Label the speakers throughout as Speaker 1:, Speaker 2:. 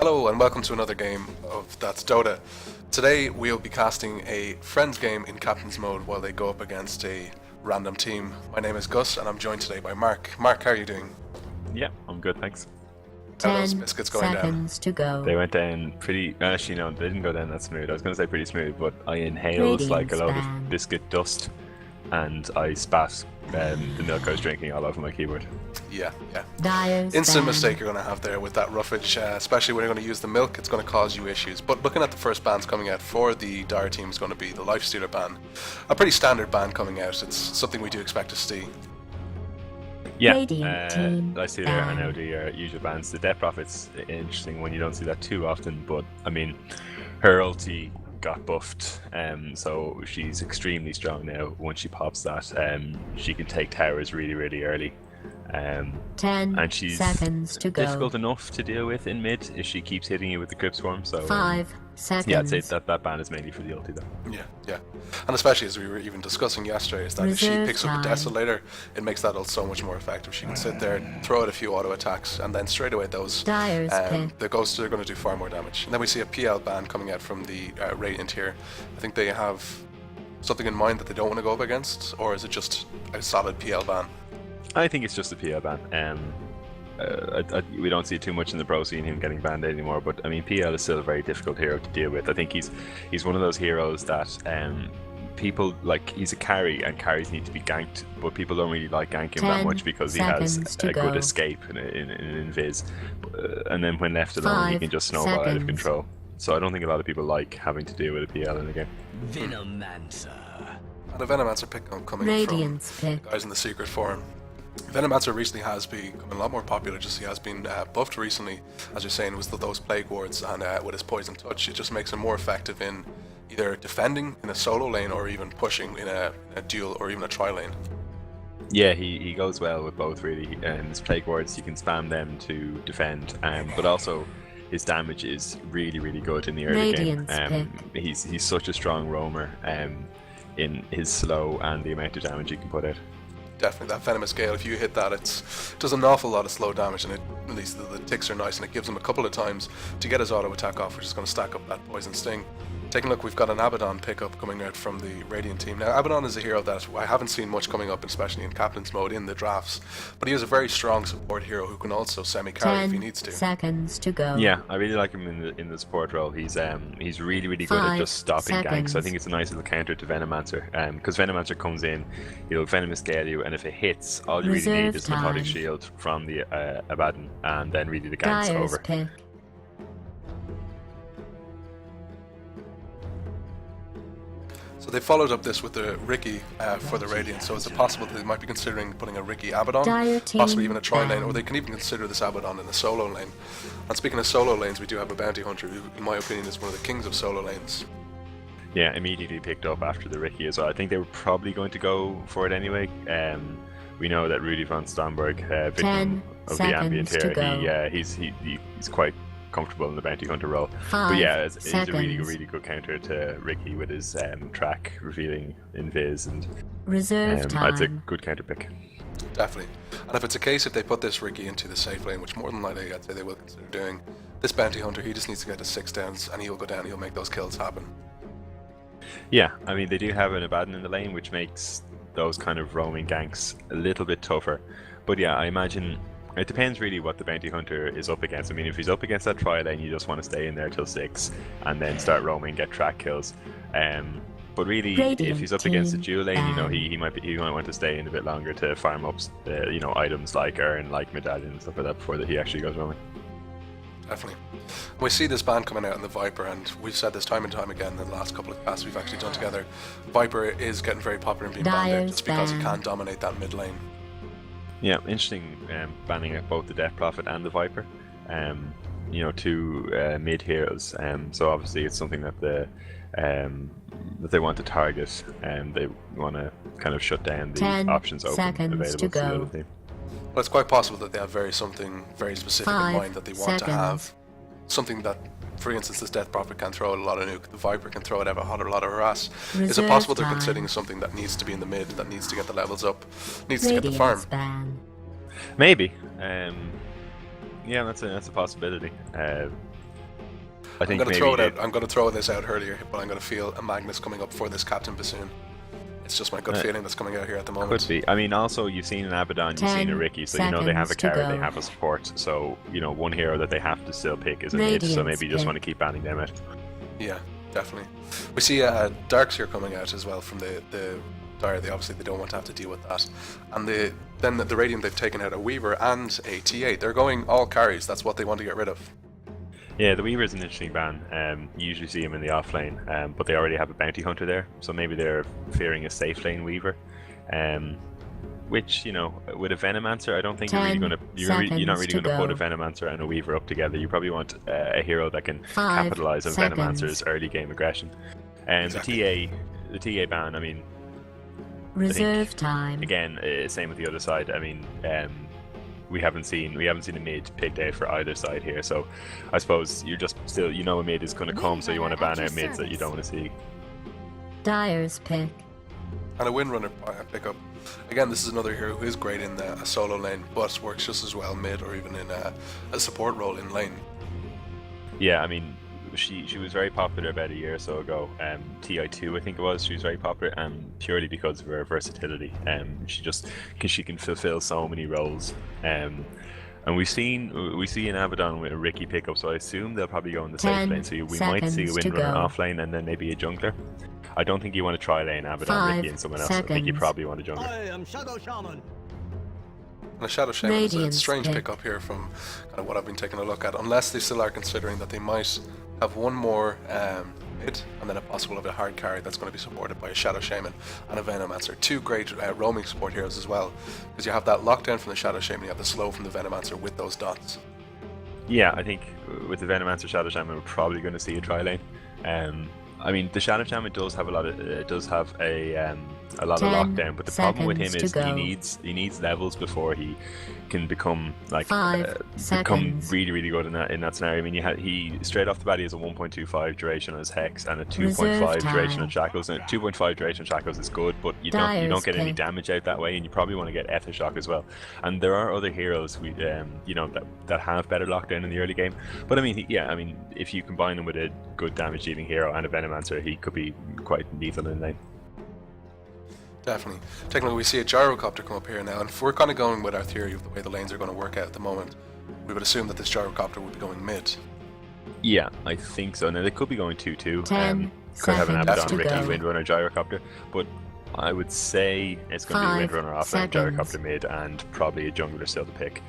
Speaker 1: Hello and welcome to another game of That's Dota. Today we'll be casting a friends game in Captain's Mode while they go up against a random team. My name is Gus and I'm joined today by Mark. Mark, how are you doing?
Speaker 2: Yeah, I'm good, thanks.
Speaker 1: How are those biscuits going down?
Speaker 3: To go.
Speaker 2: They went down pretty... Actually, no, they didn't go down that smooth. I was going to say pretty smooth, but I inhaled like a load of biscuit dust and I spat the milk I was drinking all over my keyboard.
Speaker 1: Yeah.
Speaker 3: Dyer's
Speaker 1: Instant
Speaker 3: ban.
Speaker 1: mistake you're going to have there with that roughage, especially when you're going to use the milk. It's going to cause you issues. But looking at the first bans coming out for the Dire team is going to be the Lifestealer ban. A pretty standard ban coming out. It's something we do expect to see.
Speaker 2: Yeah,
Speaker 3: Lifestealer
Speaker 2: are now the usual bans. The Death Prophet's interesting one. You don't see that too often, but I mean, her ulti got buffed, so she's extremely strong now. Once she pops that, she can take towers really early.
Speaker 3: 10
Speaker 2: and she's
Speaker 3: seconds to go.
Speaker 2: difficult enough to deal with in mid if she keeps hitting you with the Crypt Swarm. So
Speaker 3: 5 seconds.
Speaker 2: yeah, I'd say that ban is mainly for the ulti though.
Speaker 1: Yeah. And especially as we were even discussing yesterday, is that if she picks up a Desolator, it makes that ult so much more effective. She can sit there, throw out a few auto attacks, and then straight away those the ghosts are going to do far more damage. And then we see a PL ban coming out from the Radiant here. I think they have something in mind that they don't want to go up against, or is it just a solid PL ban?
Speaker 2: I think it's just a PL ban. We don't see too much in the pro scene him getting banned anymore, but I mean PL is still a very difficult hero to deal with. I think he's one of those heroes that people like. He's a carry and carries need to be ganked, but people don't really like gank him that much because he has a good escape in invis, and then when left alone he can just snowball out of control. So I don't think a lot of people like having to deal with a PL in the game.
Speaker 4: Venomancer.
Speaker 1: And a Venomancer pick coming
Speaker 3: Radiance
Speaker 1: from the guys in the Secret forum. Venomancer recently has become a lot more popular. Just he has been buffed recently, as you're saying, with those plague wards and with his poison touch. It just makes him more effective in either defending in a solo lane or even pushing in a duel or even a tri lane.
Speaker 2: Yeah, he goes well with both really. His plague wards, you can spam them to defend, but also his damage is really good in the early game. He's such a strong roamer in his slow and the amount of damage he can put out.
Speaker 1: Definitely, that Venomous Gale, if you hit that, it does an awful lot of slow damage, and at least the ticks are nice, and it gives him a couple of times to get his auto attack off, which is going to stack up that Poison Sting. Taking a look, we've got an Abaddon pickup coming out from the Radiant team. Now, Abaddon is a hero that I haven't seen much coming up, especially in Captain's Mode in the drafts, but he is a very strong support hero who can also semi-carry if he needs to.
Speaker 3: 10 seconds to go.
Speaker 2: Yeah, I really like him in the support role. He's really good at just stopping ganks. So I think it's a nice little counter to Venomancer, because Venomancer comes in, he'll Venomous Gale you, and if it hits, all you really need is a Methodic Shield from the Abaddon, and then really the gank's over.
Speaker 1: So they followed up this with the Riki for the Radiant, so is it possible that they might be considering putting a Riki Abaddon, possibly even a tri lane, or they can even consider this Abaddon in a solo lane. And speaking of solo lanes, we do have a Bounty Hunter who, in my opinion, is one of the kings of solo lanes.
Speaker 2: Yeah, immediately picked up after the Riki as well. I think they were probably going to go for it anyway. We know that Rudy von Stamberg, victim of the ambient here, he's quite comfortable in the Bounty Hunter role. But yeah, it's a really good counter to Riki with his track revealing invis, and it's a good counter pick.
Speaker 1: Definitely. And if it's a case, if they put this Riki into the safe lane, which more than likely I'd say they will consider doing, this Bounty Hunter, he just needs to get to 6 downs and he'll go down, he'll make those kills happen.
Speaker 2: Yeah, I mean they do have an Abaddon in the lane, which makes those kind of roaming ganks a little bit tougher. But yeah, I imagine it depends really what the Bounty Hunter is up against. I mean, if he's up against that tri lane, you just want to stay in there till 6 and then start roaming, get track kills. But really, if he's up against a dual lane, you know, he might want to stay in a bit longer to farm up, items like Urn, like Medallion and stuff like that before that he actually goes roaming.
Speaker 1: Definitely. We see this ban coming out in the Viper, and we've said this time and time again in the last couple of casts we've actually done together. Viper is getting very popular and being banned out just because it can dominate that mid lane.
Speaker 2: Yeah, interesting banning out both the Death Prophet and the Viper. Two mid heroes. So obviously it's something that they want to target, and they want to kind of shut down the options open available to the other team.
Speaker 1: Well, it's quite possible that they have something very specific in mind that they want to have. Something that, for instance, this Death Prophet can throw a lot of nuke, the Viper can throw it out a lot of harass. Is it possible they're considering something that needs to be in the mid, that needs to get the levels up, needs to get the farm?
Speaker 2: Maybe. Yeah, that's a possibility. I think maybe
Speaker 1: I'm going to throw this out earlier, but I'm going to feel a Magnus coming up for this Captain Bassoon. It's just my gut feeling that's coming out here at the moment.
Speaker 2: Could be. I mean, also you've seen an Abaddon, you've seen a Ricky, so you know they have a
Speaker 3: seconds to
Speaker 2: carry, they
Speaker 3: go.
Speaker 2: have a support. So you know one hero that they have to still pick is a mid. So
Speaker 3: Radiant's
Speaker 2: maybe you just
Speaker 3: pick.
Speaker 2: want to keep banning them out.
Speaker 1: Yeah, definitely. We see Darks here coming out as well from the Dire. They don't want to have to deal with that. And then the Radiant, they've taken out a Weaver and a T8. They're going all carries. That's what they want to get rid of.
Speaker 2: Yeah, the Weaver is an interesting ban. You usually see him in the off lane, but they already have a Bounty Hunter there, so maybe they're fearing a safe lane Weaver. Which, you know, with a Venomancer, I don't think you're not really going to put a Venomancer and a Weaver up together. You probably want a hero that can
Speaker 3: 5
Speaker 2: capitalize on
Speaker 3: seconds.
Speaker 2: Venomancer's early game aggression.
Speaker 1: Exactly.
Speaker 2: The TA ban, I mean,
Speaker 3: Reserve time.
Speaker 2: again, same with the other side. I mean, we haven't seen a mid picked out for either side here. So I suppose you're just still, you know, a mid is going to come, so you want to ban out mids that you don't want to see.
Speaker 3: Dyer's pick.
Speaker 1: And a Windrunner pickup. Again, this is another hero who is great in a solo lane, but works just as well mid or even in a support role in lane.
Speaker 2: Yeah, I mean, she was very popular about a year or so ago. TI2, I think it was. She was very popular, purely because of her versatility. She can fulfill so many roles. And we see an Abaddon with a Ricky pickup, so I assume they'll probably go in the safe
Speaker 3: 10
Speaker 2: lane. So we might see a
Speaker 3: seconds to
Speaker 2: Windrunner
Speaker 3: go.
Speaker 2: off lane and then maybe a jungler. I don't think you want to try lane Abaddon,
Speaker 3: 5
Speaker 2: Ricky, and someone else. I think you
Speaker 3: seconds.
Speaker 2: probably want a jungler.
Speaker 4: I am Shadow Shaman.
Speaker 1: And a Shadow Shaman is a
Speaker 3: Radiant's
Speaker 1: strange
Speaker 3: pick.
Speaker 1: pickup here from kind of what I've been taking a look at, unless they still are considering that they might have one more mid and then a possible of a hard carry that's going to be supported by a Shadow Shaman and a Venomancer. Two great roaming support heroes as well, because you have that lockdown from the Shadow Shaman, you have the slow from the Venomancer with those dots.
Speaker 2: Yeah, I think with the Venomancer Shadow Shaman, we're probably going to see a tri lane. I mean, the Shadow Shaman does have a lot of lockdown, but the problem with him
Speaker 3: seconds
Speaker 2: is
Speaker 3: to go.
Speaker 2: he needs levels before he can become
Speaker 3: 5
Speaker 2: become
Speaker 3: seconds.
Speaker 2: really good in that scenario. I mean, he straight off the bat he has a 1.25 duration on his Hex and a 2.5
Speaker 3: Reserve
Speaker 2: duration
Speaker 3: time.
Speaker 2: on Shackles, and a 2.5 duration on Shackles is good, but you don't
Speaker 3: Dyer's
Speaker 2: get any
Speaker 3: pick.
Speaker 2: damage out that way, and you probably want to get Ether Shock as well. And there are other heroes that have better lockdown in the early game. But I mean, if you combine him with a good damage dealing hero and a Venomancer, he could be quite lethal in lane.
Speaker 1: Definitely. Taking a look, we see a Gyrocopter come up here now, and if we're kind of going with our theory of the way the lanes are going to work out at the moment, we would assume that this Gyrocopter would be going mid.
Speaker 2: Yeah, I think so. Now they could be going 2-2.
Speaker 3: 10
Speaker 2: Could have an
Speaker 3: seconds
Speaker 2: Abaddon,
Speaker 1: to
Speaker 2: Ricky,
Speaker 3: go.
Speaker 2: Windrunner, Gyrocopter, but I would say it's going to
Speaker 3: 5
Speaker 2: be Windrunner off lane,
Speaker 3: seconds.
Speaker 2: Gyrocopter mid, and probably a jungler still to pick.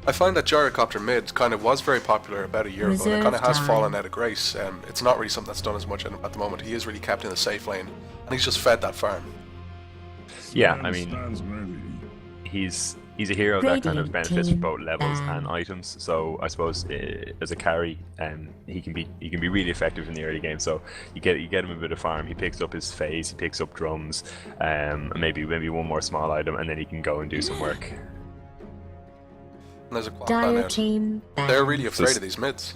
Speaker 1: I find that Gyrocopter mid kind of was very popular about a year ago, and it kind of
Speaker 3: Reserve
Speaker 1: has
Speaker 3: time.
Speaker 1: fallen out of grace. It's not really something that's done as much at the moment. He is really kept in the safe lane, and he's just fed that farm.
Speaker 2: Yeah, I mean, he's a hero that kind of
Speaker 3: Radiant
Speaker 2: benefits from
Speaker 3: team
Speaker 2: both levels
Speaker 3: ban.
Speaker 2: and items. So I suppose as a carry, he can be really effective in the early game. So you get him a bit of farm. He picks up his phase, he picks up drums, and maybe one more small item, and then he can go and do some work.
Speaker 1: And there's a quad ban
Speaker 3: Dire
Speaker 1: out.
Speaker 3: team
Speaker 1: They're
Speaker 3: ban.
Speaker 1: really afraid of these mids.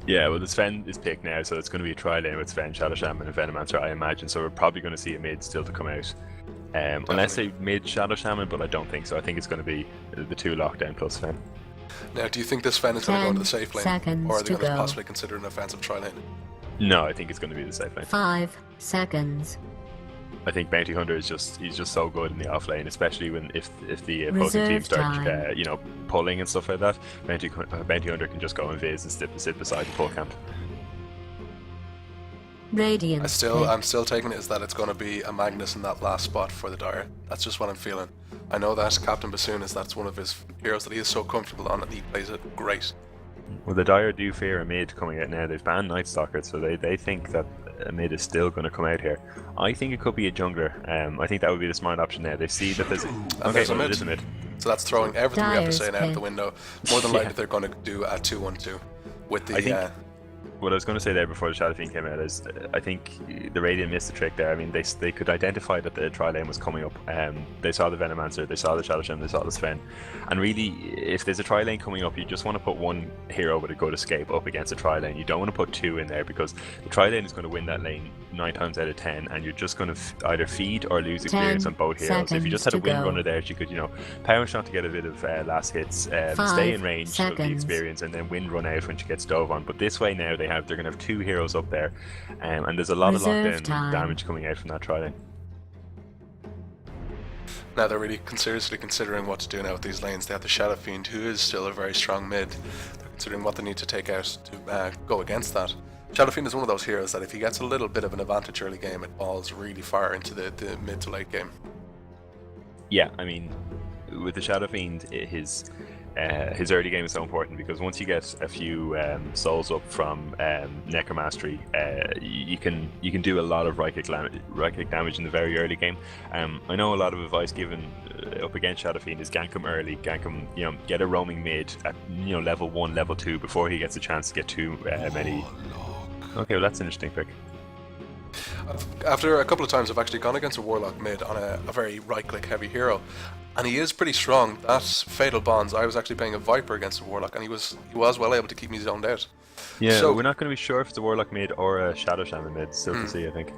Speaker 2: Yeah, well, the Sven is picked now, so it's going to be a tri lane with Sven, Shadow Shaman, and Venomancer, I imagine. So we're probably going to see a mid still to come out. Unless they mid Shadow Shaman, but I don't think so. I think it's going to be the two lockdown plus Sven.
Speaker 1: Now, do you think this Sven is going to go into the
Speaker 3: 10
Speaker 1: safe lane,
Speaker 3: seconds
Speaker 1: or are they
Speaker 3: to
Speaker 1: going to
Speaker 3: go.
Speaker 1: possibly consider an offensive tri lane?
Speaker 2: No, I think it's going to be the safe lane.
Speaker 3: 5 seconds.
Speaker 2: I think Bounty Hunter he's just so good in the off lane, especially if the opposing team
Speaker 3: Reserve
Speaker 2: start
Speaker 3: time.
Speaker 2: pulling and stuff like that. Bounty Hunter can just go and viz and sit beside the pull camp.
Speaker 3: Radiant
Speaker 1: I'm still taking it as that it's going to be a Magnus in that last spot for the Dire. That's just what I'm feeling. I know that Captain Bassoon that's one of his heroes that he is so comfortable on, and he plays it great.
Speaker 2: Well, the Dire do fear a mid coming out now. They've banned Night Stalker, so they think that a mid is still going to come out here. I think it could be a jungler. I think that would be the smart option now. They see that there's
Speaker 1: there's a
Speaker 2: well,
Speaker 1: mid.
Speaker 2: it is a mid.
Speaker 1: So that's throwing everything we have to
Speaker 3: Dire's
Speaker 1: say now out
Speaker 3: pick.
Speaker 1: the window. More than likely
Speaker 2: Yeah.
Speaker 1: they're going to do a 2-1-2 with the...
Speaker 2: I think- What I was going to say there before the Shadow Fiend came out is I think the Radiant missed the trick there. I mean, they could identify that the tri lane was coming up. They saw the Venomancer, they saw the Shadow Shaman, they saw the Sven. And really, if there's a tri lane coming up, you just want to put one hero with a good escape up against a tri lane. You don't want to put two in there, because the tri lane is going to win that lane 9 times out of 10, and you're just going to either feed or lose experience
Speaker 3: 10
Speaker 2: on both heroes. If you just had a
Speaker 3: seconds to go.
Speaker 2: Windrunner there, you could, power shot to get a bit of last hits,
Speaker 3: 5
Speaker 2: stay in range of the
Speaker 3: seconds.
Speaker 2: experience, and then Wind run out when she gets dove on. But this way now, they they're going to have 2 heroes up there, and there's a lot of
Speaker 3: Reserve
Speaker 2: lockdown
Speaker 3: time.
Speaker 2: damage coming out from that tri-lane.
Speaker 1: Now they're really seriously considering what to do now with these lanes. They have the Shadow Fiend, who is still a very strong mid. They're considering what they need to take out to go against that. Shadow Fiend is one of those heroes that if he gets a little bit of an advantage early game, it falls really far into the mid to late game.
Speaker 2: Yeah, I mean, with the Shadow Fiend, his early game is so important because once you get a few souls up from Necromastery, you can do a lot of right click damage in the very early game. I know a lot of advice given up against Shadow Fiend is gank him early, get a roaming mid at level 1, level 2 before he gets a chance to get too many. Okay, well that's an interesting pick.
Speaker 1: After a couple of times I've actually gone against a Warlock mid on a very right click heavy hero, and he is pretty strong. That's Fatal Bonds. I was actually playing a Viper against a Warlock, and he was well able to keep me zoned out.
Speaker 2: Yeah,
Speaker 1: so
Speaker 2: we're not going to be sure if it's a Warlock mid or a Shadow Shaman mid, still to see, I think.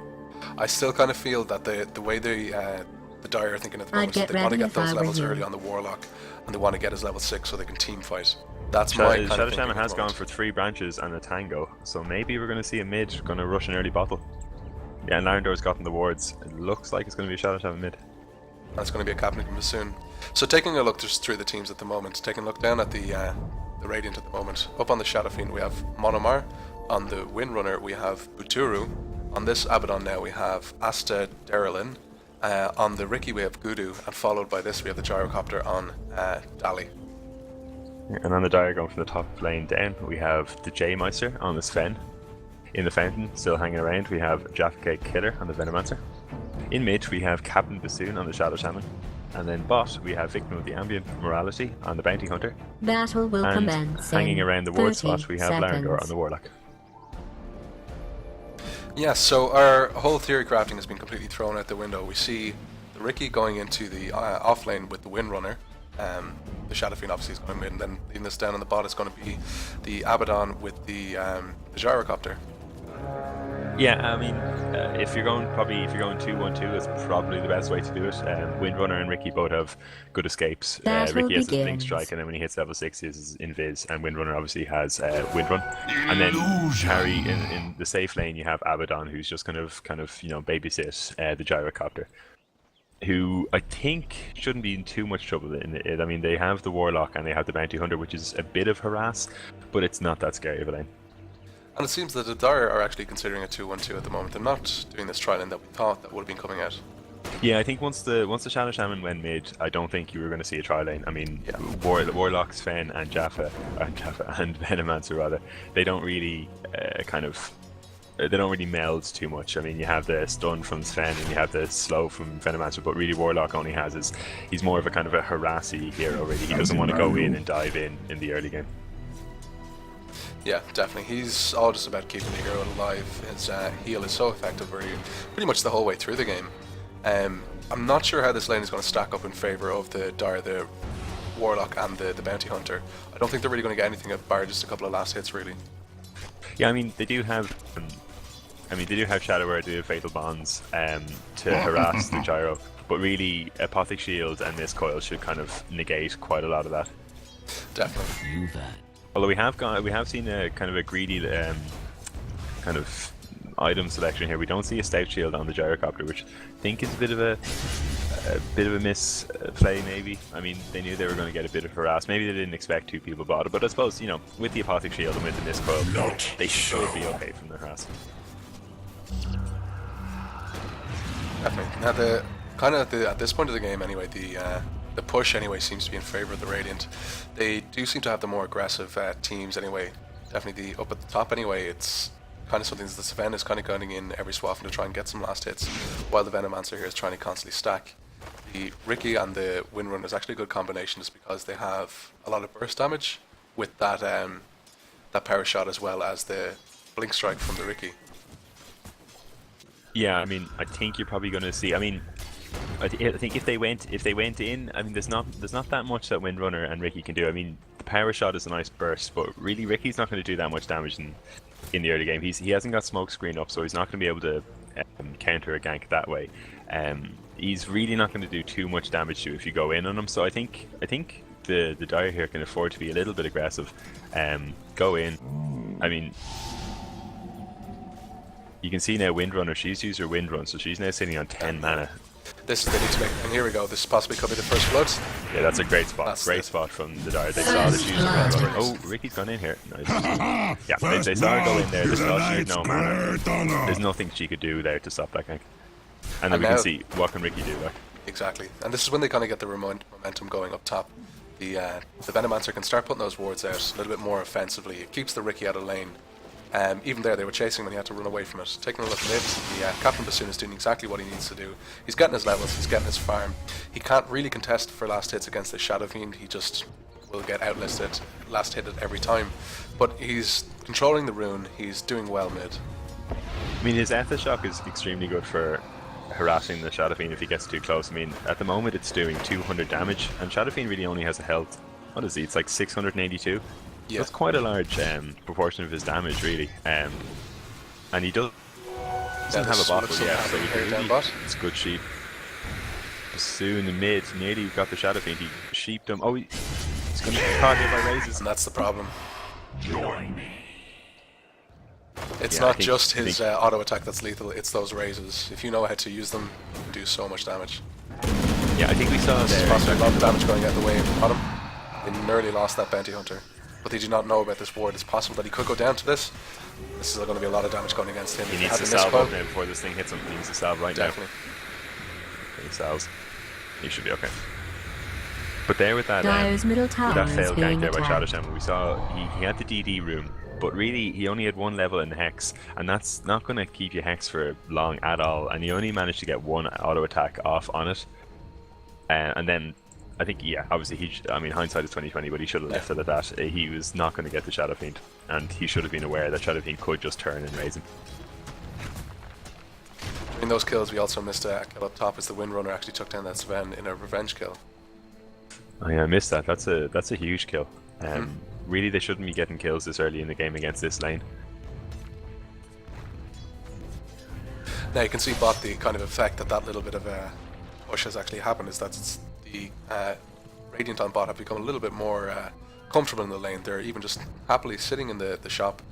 Speaker 1: I still kind of feel that the way the Dire are thinking at the moment is that
Speaker 3: get
Speaker 1: they want to
Speaker 3: ready
Speaker 1: get
Speaker 3: if I
Speaker 1: those
Speaker 3: were
Speaker 1: levels
Speaker 3: you.
Speaker 1: early on the Warlock, and they want to get his level 6 so they can team fight. That's my kind of
Speaker 2: Shadow
Speaker 1: thinking
Speaker 2: Shaman
Speaker 1: at
Speaker 2: has
Speaker 1: the
Speaker 2: gone
Speaker 1: moment.
Speaker 2: for 3 branches and a tango, so maybe we're going to see a mid going to rush an early bottle. Yeah, and Larendor's gotten the wards. It looks like it's going to be a Shadow Shaman mid.
Speaker 1: That's going to be a Captain soon. So taking a look just through the teams at the moment, taking a look down at the Radiant at the moment. Up on the Shadow Fiend we have Monomar. On the Windrunner we have Buturu. On this Abaddon now we have Asta Derelin. On the Riki we have Gudu, and followed by this we have the Gyrocopter on Dali.
Speaker 2: And on the Dire going from the top lane down, we have the J-Meister on the Sven. In the Fountain, still hanging around, we have Jaffa Killer on the Venomancer. In mid, we have Captain Bassoon on the Shadow Shaman. And then bot, we have Victim of the Ambient Morality on the Bounty Hunter.
Speaker 3: Battle will
Speaker 2: And
Speaker 3: commence
Speaker 2: hanging
Speaker 3: in
Speaker 2: around the ward
Speaker 3: 30
Speaker 2: spot, we have Larendor
Speaker 3: seconds.
Speaker 2: on the Warlock.
Speaker 1: Yeah, so our whole theory crafting has been completely thrown out the window. We see the Riki going into the off lane with the Windrunner. The Shadow Fiend obviously is going mid, and then leading this down on the bot is going to be the Abaddon with the Gyrocopter.
Speaker 2: Yeah, I mean, if you're going 2-1-2, that's probably the best way to do it. Windrunner and Riki both have good escapes.
Speaker 3: Battle
Speaker 2: Riki has his Blink
Speaker 3: begins.
Speaker 2: Strike, and then when he hits level 6, he has his Invis, and Windrunner obviously has Windrun. And then Harry in the safe lane, you have Abaddon, who's just kind of babysit the Gyrocopter, who I think shouldn't be in too much trouble in it. I mean, they have the Warlock and they have the Bounty Hunter, which is a bit of harass, but it's not that scary of a lane.
Speaker 1: And it seems that the Dire are actually considering a 2-1-2 at the moment. They're not doing this trial that we thought that would have been coming out.
Speaker 2: Yeah, I think once the Shadow Shaman went mid, I don't think you were going to see a tri lane. I mean,
Speaker 1: Yeah.
Speaker 2: Warlock, Sven, and Jaffa and Venomancer rather, they don't really they don't really meld too much. I mean, you have the stun from Sven and you have the slow from Venomancer, but really Warlock only has he's more of a kind of a harassy hero. Really, he doesn't want to go in and dive in the early game.
Speaker 1: Yeah, definitely. He's all just about keeping the hero alive. His heal is so effective pretty much the whole way through the game. I'm not sure how this lane is going to stack up in favour of the Dire, the Warlock and the Bounty Hunter. I don't think they're really going to get anything bar just a couple of last hits really.
Speaker 2: Yeah, I mean, they do have Shadowware, they do have Fatal Bonds to harass the Gyro, but really Apothic Shield and Mistcoil should kind of negate quite a lot of that.
Speaker 1: Definitely.
Speaker 4: You that.
Speaker 2: Although we have seen a kind of a greedy kind of item selection here. We don't see a Stout Shield on the Gyrocopter, which I think is a bit of a misplay maybe. I mean, they knew they were going to get a bit of harass. Maybe they didn't expect 2 people bought it, but I suppose, with the Apothic Shield and with the Mistcoil, they should be okay from the harass.
Speaker 1: Definitely. Now at this point of the game anyway, the push anyway seems to be in favour of the Radiant. They do seem to have the more aggressive teams anyway. Definitely up at the top anyway, it's kind of something that the Sven is kind of going in every so often to try and get some last hits, while the Venomancer here is trying to constantly stack. The Riki and the Windrunner is actually a good combination just because they have a lot of burst damage with that power shot as well as the Blink Strike from the Riki.
Speaker 2: Yeah, I mean, I think you're probably going to see. I mean, I think if they went in, I mean, there's not that much that Windrunner and Riki can do. I mean, the power shot is a nice burst, but really Riki's not going to do that much damage in the early game. He hasn't got smoke screen up, so he's not going to be able to counter a gank that way. He's really not going to do too much damage to you if you go in on him. So I think the Dire here can afford to be a little bit aggressive. Go in. I mean, You can see now Windrunner, she's used her Windrun, so she's now sitting on 10 mana.
Speaker 1: This is they need to make, and here we go. This possibly could be the first flood.
Speaker 2: Yeah, that's a great spot. Great spot from the Dire. They saw that she was around. Oh, Ricky's gone in here. Nice. Yeah, they saw her go in there. They saw she had no mana. There's nothing she could do there to stop that gank. And then we can see what can Ricky do. Like.
Speaker 1: Exactly, and this is when they kind of get the momentum going up top. The Venomancer can start putting those wards out a little bit more offensively. It keeps the Ricky out of lane. Even there, they were chasing when he had to run away from it. Taking a look mid, the Captain Bassoon is doing exactly what he needs to do. He's getting his levels, he's getting his farm. He can't really contest for last hits against the Shadow Fiend. He just will get outlisted, last hit it every time. But he's controlling the rune, he's doing well mid.
Speaker 2: I mean, his Shock is extremely good for harassing the Shadow Fiend if he gets too close. I mean, at the moment it's doing 200 damage, and Shadow Fiend really only has a health, what is he, it's like 682? Yeah. That's quite a large proportion of his damage, really. And he doesn't have a bot, so it's good sheep. Soon in mid, nearly got the Shadow Fiend, he sheeped him. Oh, he's going to get caught here by raises.
Speaker 1: And that's the problem. It's not just his auto attack that's lethal, it's those raises. If you know how to use them, you do so much damage.
Speaker 2: Yeah, I think we saw
Speaker 1: there's possibly a lot of damage going out the way of bottom. They nearly lost that bounty hunter. But they do not know about this ward. It's possible that he could go down to this. This is going to be a lot of damage going against him.
Speaker 2: He needs to salve up now before this thing hits him. He needs to salve right now. He salves. He should be okay. But there with that, failed gank there by Shadow Shaman, we saw he had the DD room, but really he only had one level in Hex, and that's not going to keep you Hex for long at all, and he only managed to get one auto attack off on it. And then I think, yeah, obviously I mean, hindsight is 2020, but he should have left it at that. He was not going to get the Shadow Fiend, and he should have been aware that Shadow Fiend could just turn and raise him.
Speaker 1: In those kills, we also missed a kill up top as the Windrunner actually took down that Sven in a revenge kill.
Speaker 2: Oh yeah, I missed that. That's a huge kill. Really, they shouldn't be getting kills this early in the game against this lane.
Speaker 1: Now you can see bot the kind of effect that little bit of a push has actually happened is that it's the Radiant on bot have become a little bit more comfortable in the lane. They're even just happily sitting in the shop.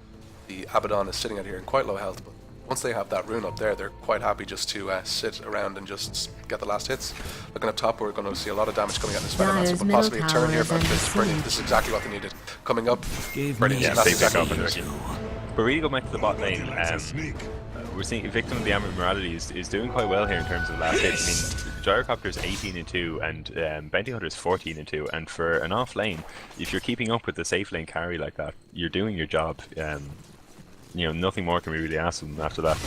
Speaker 1: The Abaddon is sitting out here in quite low health, but once they have that rune up there, they're quite happy just to sit around and just get the last hits. Looking up top, we're going to see a lot of damage coming out in this Venomancer, but possibly a turn here, but this is brilliant. This is exactly what they needed. Coming up, brilliant.
Speaker 2: Yeah,
Speaker 1: that's exactly what
Speaker 2: they But really go back to the bot lane. We're seeing Victim of the Amber Morality is doing quite well here in terms of last hits. I mean, Gyrocopter's 18-2 and Bounty Hunter's 14-2, and for an off lane, if you're keeping up with the safe lane carry like that, you're doing your job. You know, nothing more can we really ask them after that.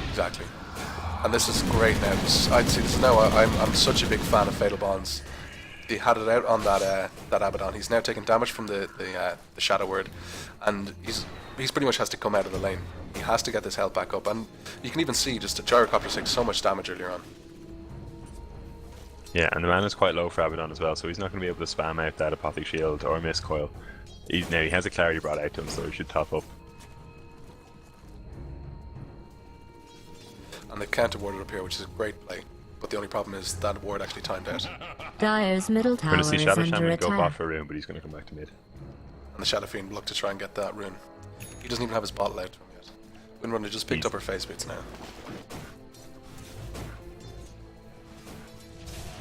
Speaker 1: Exactly. And this is great now. I'd say this now. I'm such a big fan of Fatal Bonds. He had it out on that Abaddon. He's now taking damage from the Shadow Word, and he's pretty much has to come out of the lane. He has to get this health back up, and you can even see just the Gyrocopter takes so much damage earlier on.
Speaker 2: Yeah, and the mana's quite low for Abaddon as well, so he's not going to be able to spam out that Apothic Shield or Mist Coil. He has a Clarity brought out to him, so he should top up.
Speaker 1: And they counter warded up here, which is a great play. But the only problem is that ward actually timed out.
Speaker 3: Dire's middle tower
Speaker 2: We're going to see Shadow
Speaker 3: is under
Speaker 2: Shaman
Speaker 3: attack.
Speaker 2: go bot for a rune, but he's going to come back to mid.
Speaker 1: And the Shadow Fiend will look to try and get that rune. He doesn't even have his bottle out to him yet. Windrunner just picked up her face boots now.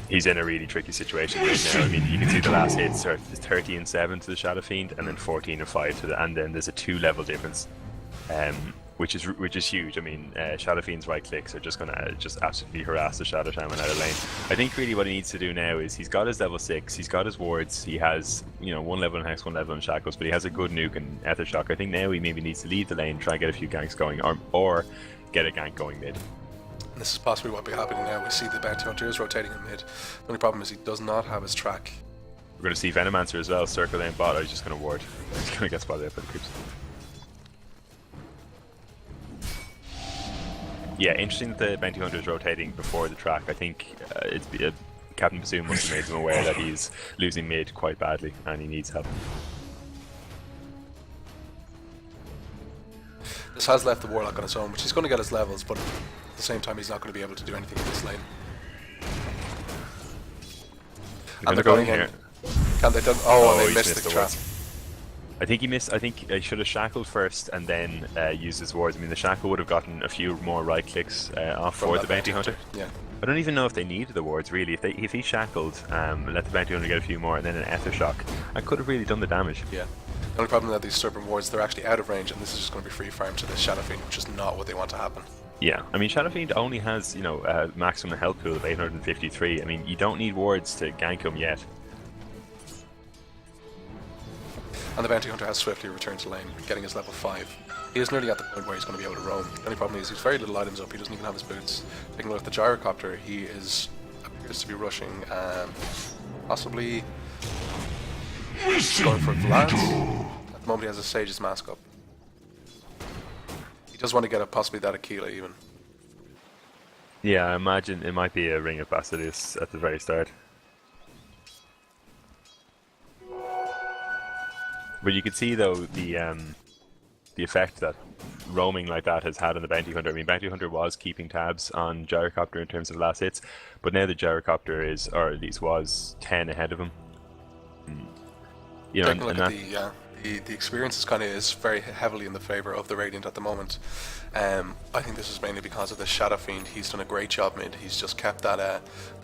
Speaker 2: He's in a really tricky situation right now. I mean, you can see the last hits are 30-7 to the Shadow Fiend, and then 14-5 to the, and then there's a 2-level difference. Which is huge. I mean, Shadow Fiend's right clicks are just gonna absolutely harass the Shadow Shaman out of lane. I think really what he needs to do now is he's got his level 6, he's got his wards, he has, you know, 1 level in Hex, 1 level in Shackles, but he has a good nuke and Ether Shock. I think now he maybe needs to leave the lane, try and get a few ganks going, or get a gank going mid.
Speaker 1: And this is possibly what will be happening now. We see the Bounty Hunter is rotating in mid. The only problem is he does not have his track.
Speaker 2: We're going to see Venomancer as well circle down bot, or he's just going to ward. He's going to get spotted out by the creeps. Yeah, interesting that the Bounty Hunter is rotating before the track. I think Captain Bassoon must have made them aware that he's losing mid quite badly and he needs help.
Speaker 1: This has left the Warlock on its own, which he's going to get his levels, but at the same time he's not going to be able to do anything in this lane.
Speaker 2: And they're going in here.
Speaker 1: Can they? Oh, they missed the trap.
Speaker 2: I think he missed. I think he should have shackled first and then used his wards. I mean, the shackle would have gotten a few more right clicks off
Speaker 1: From
Speaker 2: for
Speaker 1: that
Speaker 2: the bounty hunter.
Speaker 1: Yeah.
Speaker 2: I don't even know if they needed the wards really. If he shackled, let the bounty hunter get a few more, and then an ether shock, I could have really done the damage.
Speaker 1: Yeah. The only problem is that these serpent wards, they're actually out of range, and this is just going to be free farm to the Shadow Fiend, which is not what they want to happen.
Speaker 2: Yeah, I mean, Shadow Fiend only has, a maximum health pool of 853. I mean, you don't need wards to gank him yet.
Speaker 1: And the Bounty Hunter has swiftly returned to lane, getting his level 5. He is nearly at the point where he's going to be able to roam. The only problem is he's very little items up, he doesn't even have his boots. Taking a look at the Gyrocopter, he appears to be rushing, possibly going for Vlad. At the moment he has a Sage's Mask up. He does want to get possibly that Aquila even.
Speaker 2: Yeah, I imagine it might be a Ring of Basilius at the very start. But you could see though the effect that roaming like that has had on the Bounty Hunter. I mean, Bounty Hunter was keeping tabs on Gyrocopter in terms of last hits, but now the Gyrocopter is, or at least was, 10 ahead of him.
Speaker 1: Taking a look at the experience is very heavily in the favour of the Radiant at the moment. I think this is mainly because of the Shadow Fiend. He's done a great job mid. He's just kept that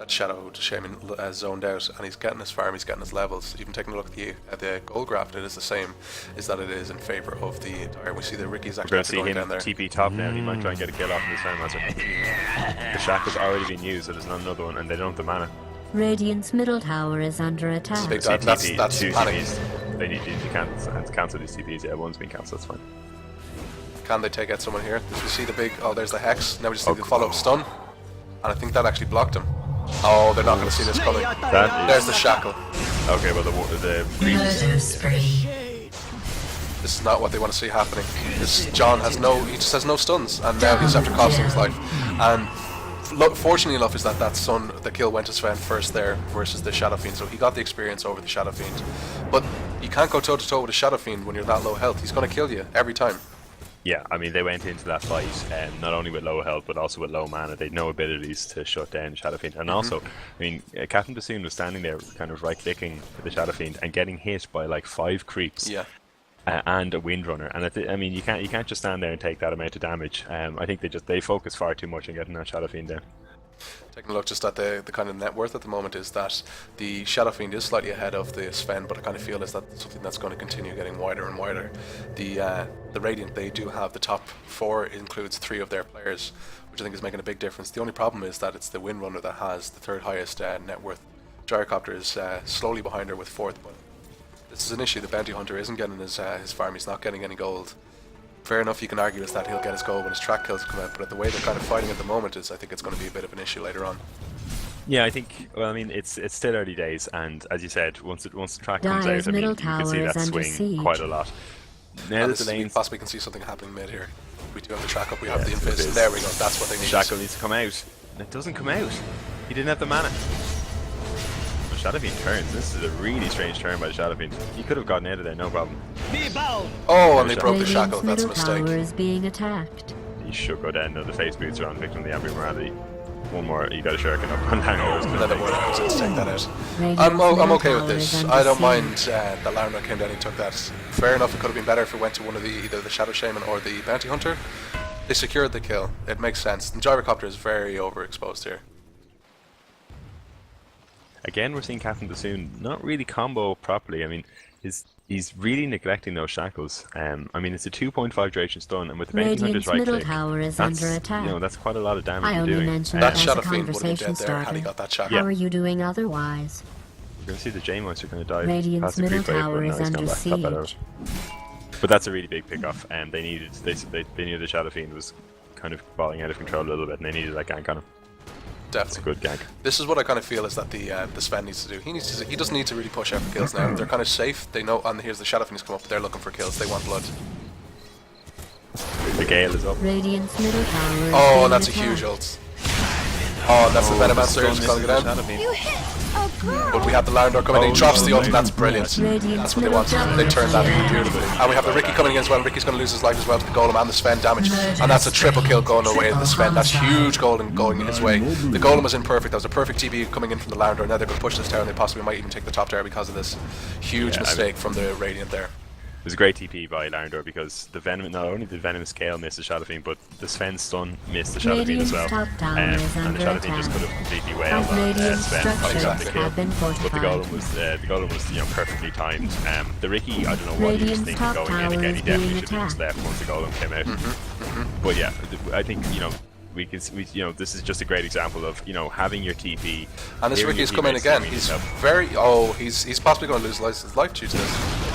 Speaker 1: Shadow Shaman zoned out, and he's getting his farm, he's getting his levels. Even taking a look at the goal graph, it is the same, is that it is in favour of the Dire. We see that Ricky's actually going down there.
Speaker 2: TP top now, he might try and get a kill off in his Farm Master. The Shackle's already been used, so there's not another one, and they don't have the mana.
Speaker 3: Radiant's middle tower is under attack.
Speaker 1: Big that's
Speaker 2: two
Speaker 1: panic.
Speaker 2: TPs. They need you to cancel these TPs. Yeah, one's been cancelled, that's fine.
Speaker 1: Can they take out someone here? We see the big, there's the Hex. Now we just see the follow-up stun. And I think that actually blocked him. Oh, they're not going to see this coming. There's the Shackle.
Speaker 2: Okay, well the
Speaker 1: This is not what they want to see happening. John he just has no stuns, and now he's after costing his life. And fortunately enough is that the kill went to Sven first there versus the Shadow Fiend, so he got the experience over the Shadow Fiend. But you can't go toe to toe with a Shadow Fiend when you're that low health. He's going to kill you every time.
Speaker 2: Yeah, I mean, they went into that fight not only with low health but also with low mana. They had no abilities to shut down Shadow Fiend, and also, I mean, Captain Bassoon was standing there, kind of right-clicking the Shadow Fiend and getting hit by like 5 creeps.
Speaker 1: Yeah.
Speaker 2: And a Windrunner, and I mean, you can't just stand there and take that amount of damage. I think they focus far too much on getting that Shadow Fiend down.
Speaker 1: Taking a look just at the kind of net worth at the moment is that the Shadow Fiend is slightly ahead of the Sven, but I kind of feel is that something that's going to continue getting wider and wider. The Radiant, they do have the top 4 includes 3 of their players, which I think is making a big difference. The only problem is that it's the Windrunner that has the 3rd highest net worth. Gyrocopter is slowly behind her with 4th, but this is an issue. The Bounty Hunter isn't getting his farm, he's not getting any gold. Fair enough, you can argue is that he'll get his gold when his track kills come out, but the way they're kind of fighting at the moment I think it's going to be a bit of an issue later on.
Speaker 2: Yeah, I think, well, I mean, it's still early days, and as you said, once the track comes out, I mean, you can see that swing quite a lot. Now that the lanes...
Speaker 1: We possibly can see something happening mid here. We do have the track up, we have the Invis, there we go, that's what they need.
Speaker 2: Shackle needs to come out. It doesn't come out. He didn't have the mana. Shadow Fiend turns. This is a really strange turn by the Shadow Fiend. He could have gotten out of there, no problem.
Speaker 1: Oh, and they broke the shackle. That's a mistake.
Speaker 3: Tower is being attacked.
Speaker 2: He should go down. No, the face boots are on victim of the Ambry Morality. One more, you got a shuriken up on Lango.
Speaker 1: Another one, let's take that out. I'm okay with this. I don't mind that Lango came down and took that. Fair enough, it could have been better if it went to one of either the Shadow Shaman or the Bounty Hunter. They secured the kill. It makes sense. The Gyrocopter is very overexposed here.
Speaker 2: Again, we're seeing Captain Bassoon not really combo properly. I mean, he's really neglecting those shackles. I mean, it's a 2.5 duration stun, and with the Bounty Hunter's right click,
Speaker 3: tower is under attack.
Speaker 2: That's quite a lot of damage
Speaker 3: I
Speaker 2: you're
Speaker 3: only
Speaker 2: doing.
Speaker 3: mentioned
Speaker 1: That
Speaker 3: as
Speaker 1: Shadow
Speaker 3: a
Speaker 1: Fiend would have been dead
Speaker 3: conversation
Speaker 1: there had he
Speaker 3: starter.
Speaker 1: got that shackle.
Speaker 3: How are you doing otherwise?
Speaker 2: You're going to see the J-Mods are going to die.
Speaker 3: Radiant's middle tower is under siege.
Speaker 2: But that's a really big pick-off, and they knew the Shadow Fiend was kind of falling out of control a little bit, and they needed that gank on him.
Speaker 1: Definitely.
Speaker 2: It's a good gank.
Speaker 1: This is what I kind of feel is that the Sven needs to do. He doesn't need to really push out for kills now. They're kind of safe. They know, and here's the Shadow Fiend's come up. They're looking for kills. They want blood.
Speaker 2: The Gale is up.
Speaker 3: Radiant's middle tower is
Speaker 1: oh, and that's a huge ult. Oh, and that's the Venomancer just calling it out.
Speaker 5: You hit a girl.
Speaker 1: But we have the Larendor coming in. He drops the ult, and that's brilliant. That's what they want. They turned that beautifully. And we have the Ricky coming in as well. Ricky's going to lose his life as well to the Golem and the Sven damage. And that's a triple kill going away to the Sven. That's huge golden going his way. The Golem was imperfect. That was a perfect TB coming in from the Larendor. Now they're going to push this tower, and they possibly might even take the top tower because of this huge mistake from the Radiant there.
Speaker 2: It was a great TP by Larendor because the Venom, not only did Venomous Scale miss the Shadow Fiend, but the Sven stun missed the Shadow Fiend as well. And the Shadow Fiend just could have completely wailed on Sven, probably got the kill. But the Golem was perfectly timed. The Ricky, I don't know what he was thinking going in again. He definitely should have just left once the Golem came out. But yeah, I think this is just a great example of having your TP.
Speaker 1: And this Ricky is coming again. He's he's possibly going to lose his life due to this.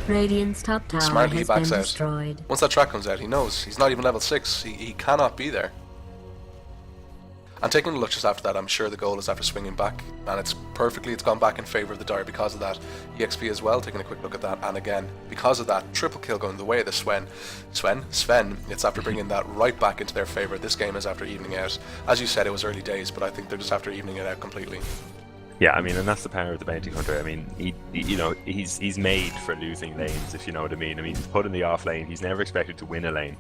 Speaker 3: Radiant's top tower
Speaker 1: Smartly he
Speaker 3: has
Speaker 1: backs
Speaker 3: been
Speaker 1: out.
Speaker 3: destroyed.
Speaker 1: Once that track comes out, he knows he's not even level 6. He cannot be there. And taking a look just after that, I'm sure the goal is after swinging back, and it's gone back in favour of the Dire because of that. EXP as well, taking a quick look at that, and again, because of that, triple kill going the way of the Sven, it's after bringing that right back into their favour. This game is after evening out. As you said, it was early days, but I think they're just after evening it out completely.
Speaker 2: Yeah, I mean, and that's the power of the Bounty Hunter. I mean, he's made for losing lanes, if you know what I mean. I mean, he's put in the off lane. He's never expected to win a lane.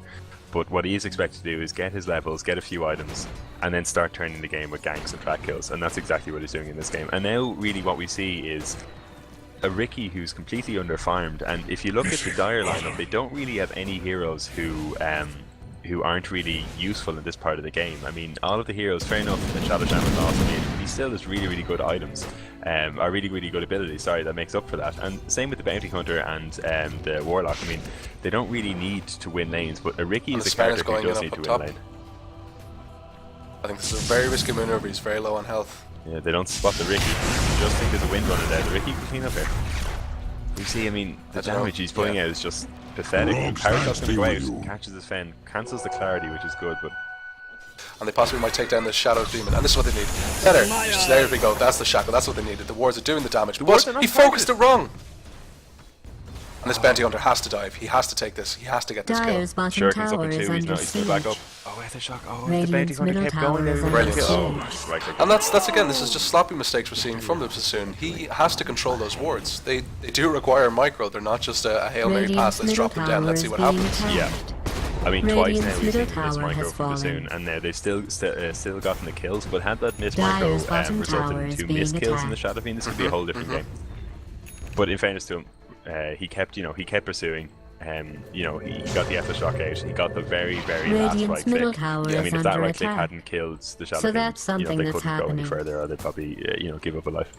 Speaker 2: But what he is expected to do is get his levels, get a few items, and then start turning the game with ganks and track kills. And that's exactly what he's doing in this game. And now, really, what we see is a Ricky who's completely under-farmed. And if you look at the Dire lineup, they don't really have any heroes who aren't really useful in this part of the game. I mean, all of the heroes, fair enough, the Shadow Shaman lost, I mean, he still has really, really good items, or really, really good abilities, that makes up for that. And same with the Bounty Hunter and the Warlock. I mean, they don't really need to win lanes, but a Ricky is a character who does need to win a lane.
Speaker 1: I think this is a very risky maneuver, he's very low on health.
Speaker 2: Yeah, they don't spot the Ricky. You just think there's a Windrunner there. The Ricky can clean up here. You see, I mean, the damage he's putting out is just pathetic. Paradox going to go out, catches his Fen, cancels the clarity, which is good, but...
Speaker 1: And they possibly might take down the Shadow Demon, and this is what they need. There we go, that's the Shackle, that's what they needed. The wards are doing the damage, but he focused it wrong! And this Bounty Hunter has to dive, he has to take this, he has to get this kill.
Speaker 3: Sure, he's up in 2, he's
Speaker 2: going to back up. Oh, the shock, the Bounty Hunter kept going there.
Speaker 1: And that's again, this is just sloppy mistakes we're seeing from the Bassoon. He has to control those wards. They do require micro, they're not just a Hail Mary pass, let's drop them down, let's see what happens.
Speaker 2: Yeah. I mean, twice now we've seen this micro from Bassoon, and they've still gotten the kills, but had that miss micro resulted in 2 missed kills in the Shadow Fiend, this could be a whole different game. But in fairness to him, he kept pursuing. He got the Ether Shock out. He got the very, very last right click. I mean, if that right click hadn't killed the Shadow Fiend,
Speaker 3: that's something
Speaker 2: they
Speaker 3: that's
Speaker 2: couldn't go any further, or they'd probably, give up a life.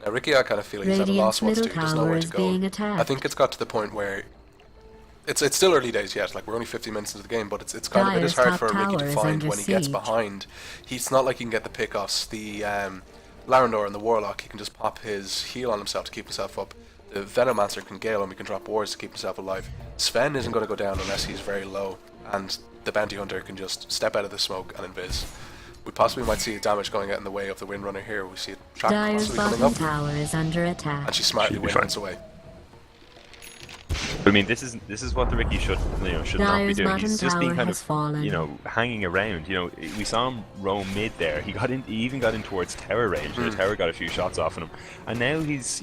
Speaker 1: Now, Ricky, I kind of feel he's at a loss what to do. He doesn't know where to go. I think it's got to the point where it's still early days yet. Like, we're only 50 minutes into the game, but it's kind of, it is hard for Ricky to find when he gets behind. It's not like he can get the pickoffs. The Larendor and the Warlock, he can just pop his heal on himself to keep himself up. The Venomancer can gale him, he can drop wards to keep himself alive. Sven isn't going to go down unless he's very low, and the Bounty Hunter can just step out of the smoke and invis. We possibly might see damage going out in the way of the Windrunner here. We see a track possibly coming up,
Speaker 3: tower is under attack.
Speaker 1: and she smartly wins away.
Speaker 2: I mean, this is what the Ricky should not be doing. He's just being kind of hanging around. We saw him roam mid there. He even got in towards tower range. The tower got a few shots off on him, and now he's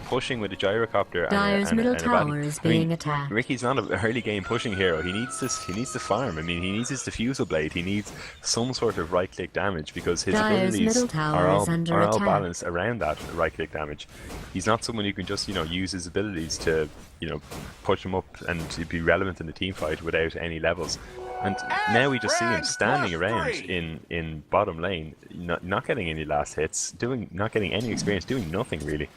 Speaker 2: pushing with a gyrocopter.
Speaker 3: Dire's middle tower is being attacked.
Speaker 2: Ricky's not an early game pushing hero. He needs to farm. I mean, he needs his diffusal blade. He needs some sort of right click damage because his abilities are all balanced around that right click damage. He's not someone who can just use his abilities to push him up and be relevant in the team fight without any levels. And now we just see him standing around in bottom lane, not getting any last hits, not getting any experience, doing nothing really.